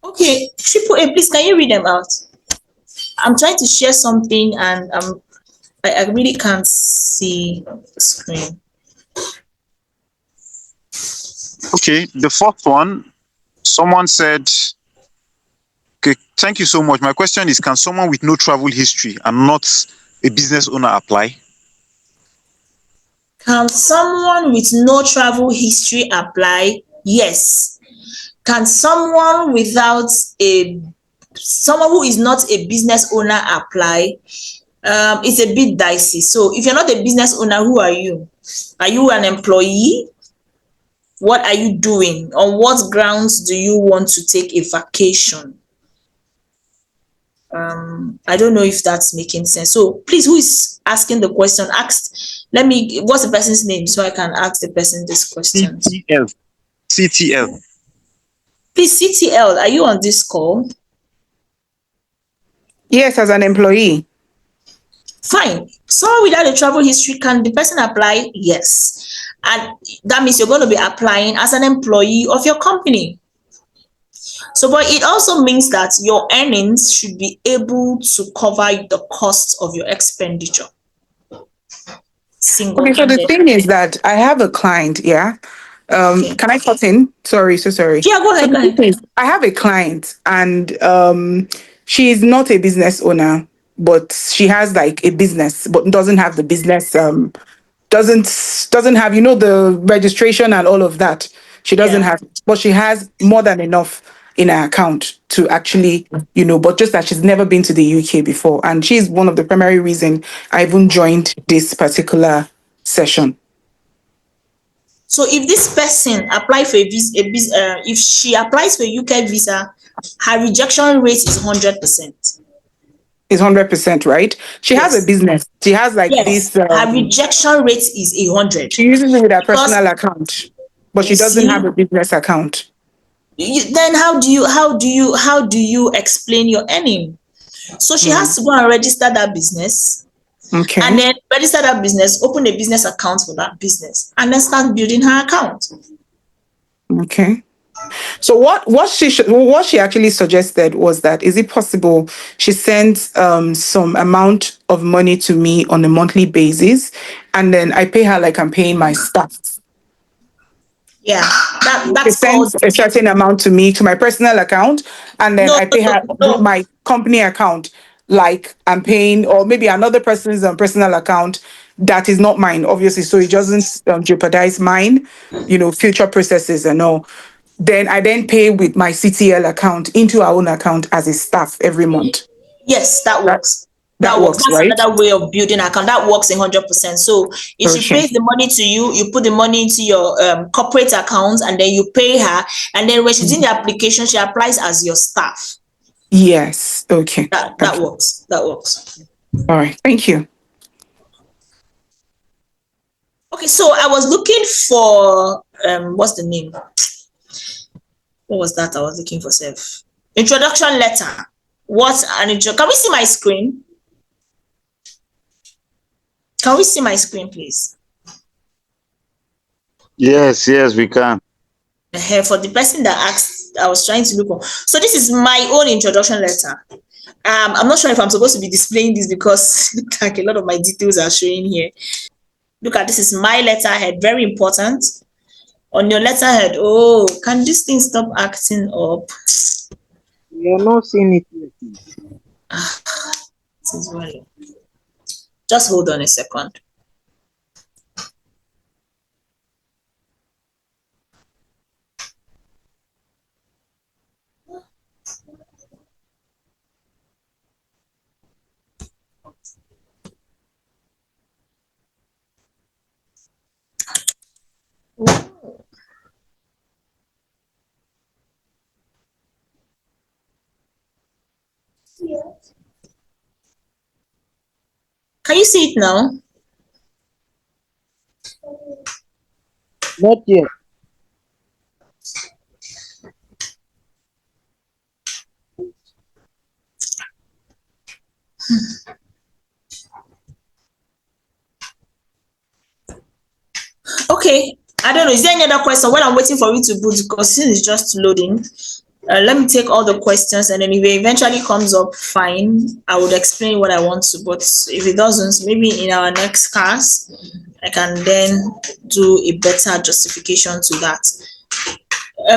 Okay, Triple A, please can you read them out? I'm trying to share something and I really can't see the screen. Okay, the fourth one, someone said, okay, thank you so much. My question is, can someone with no travel history and not a business owner apply? Can someone with no travel history apply? Yes. Can someone someone who is not a business owner apply? It's a bit dicey. So if you're not a business owner, who are you? Are you an employee? What are you doing? On what grounds do you want to take a vacation? I don't know if that's making sense. So please, who is asking the question? What's the person's name so I can ask the person this question? CTL. CTL. Please, CTL, are you on this call? Yes, as an employee. Fine. Someone without a travel history, can the person apply? Yes. And that means you're going to be applying as an employee of your company. So, but it also means that your earnings should be able to cover the costs of your expenditure. Okay, so the thing is that I have a client, yeah. Okay. Can I cut in? Sorry, so sorry. Yeah, go So ahead. the thing is, I have a client and she's not a business owner, but she has like a business, but doesn't have the business doesn't have, the registration and all of that. She doesn't Yeah. have, but she has more than enough in her account to actually, but just that she's never been to the UK before. And she's one of the primary reason I even joined this particular session. So if this person apply for if she applies for a UK visa, her rejection rate is 100%. Is 100%, right? She has a Yes. business. She has like Yes. this. Her rejection rate is 100. She uses it with her Because personal account, but you she doesn't have see, a business account. then how do you explain your earning? So she has to go and register that business, Okay. and then register that business, open a business account for that business, and then start building her account. Okay. So what she actually suggested was that, is it possible she sends some amount of money to me on a monthly basis, and then I pay her like I'm paying my staff. Yeah, She that's called sends a certain amount to me to my personal account, and then no, I pay her no. my company account like I'm paying, or maybe another person's personal account that is not mine, obviously, so it doesn't jeopardize mine, future processes and all. Then I pay with my CTL account into our own account as a staff every month. Yes, that That works. that That works. works, That's right? another way of building an account. That works 100%. So if she Okay. pays the money to you, you put the money into your corporate account, and then you pay her. And then when she's in the application, she applies as your staff. Yes. Okay. That works. That works. All right. Thank you. Okay, so I was looking for what's the name? What was that I was looking for? Introduction letter. What's an intro? Can we see my screen? Can we see my screen, please? Yes, we can. For the person that asked, I was trying to look for. So this is my own introduction letter. I'm not sure if I'm supposed to be displaying this because look like a lot of my details are showing here. Look at this is my letterhead, very important. On your letterhead, oh, can this thing stop acting up? We are not seeing it yet. This is well. Just hold on a second. Can you see it now? Not yet. Okay, I don't know. Is there any other question while I'm waiting for you to boot because since it's just loading? Let me take all the questions, and then if it eventually comes up, fine, I would explain what I want to. But if it doesn't, maybe in our next class, I can then do a better justification to that.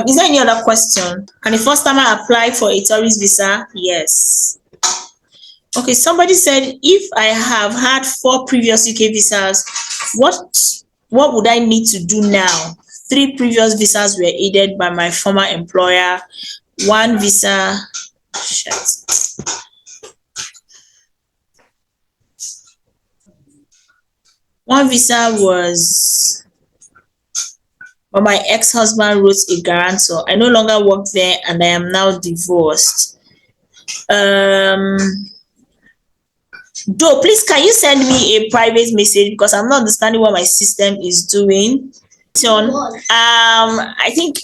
Is there any other question? Can a first timer apply for a tourist visa? Yes. Okay, somebody said, if I have had 4 previous UK visas, what would I need to do now? 3 previous visas were aided by my former employer. 1 visa, One visa was, but my ex-husband wrote a guarantor. I no longer work there and I am now divorced. Though, please, can you send me a private message because I'm not understanding what my system is doing. I think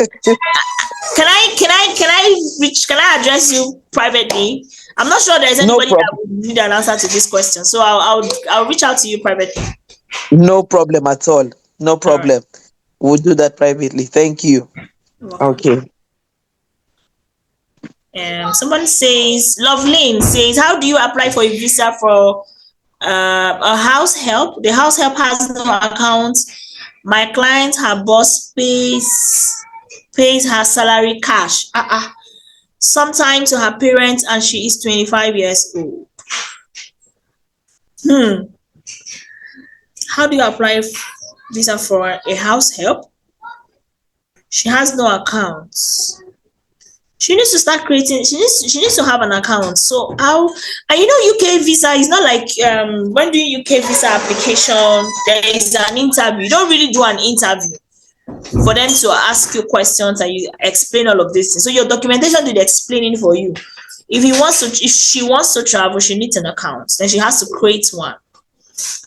can I address you privately? I'm not sure there's anybody that would need an answer to this question, so I'll reach out to you privately. No problem at all. No problem. Right. We'll do that privately. Thank you. Okay. Someone says, Lovelyn says, how do you apply for a visa for a house help? The house help has no account. My client, her boss pays her salary cash. Sometimes to her parents, and she is 25 years old. How do you apply visa for a house help? She has no accounts. She needs to start creating. She needs to have an account. So how? And you know, UK visa is not like when doing UK visa application, there is an interview. You don't really do an interview for them to ask you questions and you explain all of this. So your documentation did explaining for you. If she wants to travel, she needs an account. Then she has to create one.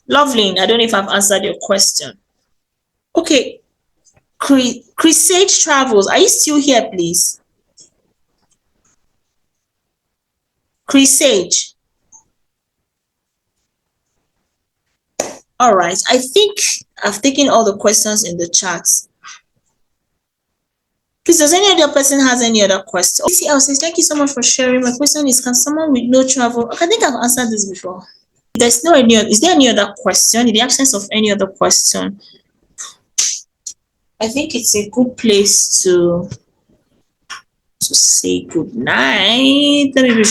Lovely. I don't know if I've answered your question. Okay. Cresage Travels, are you still here, please? Cresage. All right. I think I've taken all the questions in the chat. Please, does any other person has any other question? Says, thank you so much for sharing. My question is, can someone with no travel? I think I've answered this before. Is there any other question? In the absence of any other question, I think it's a good place to say good night. Let me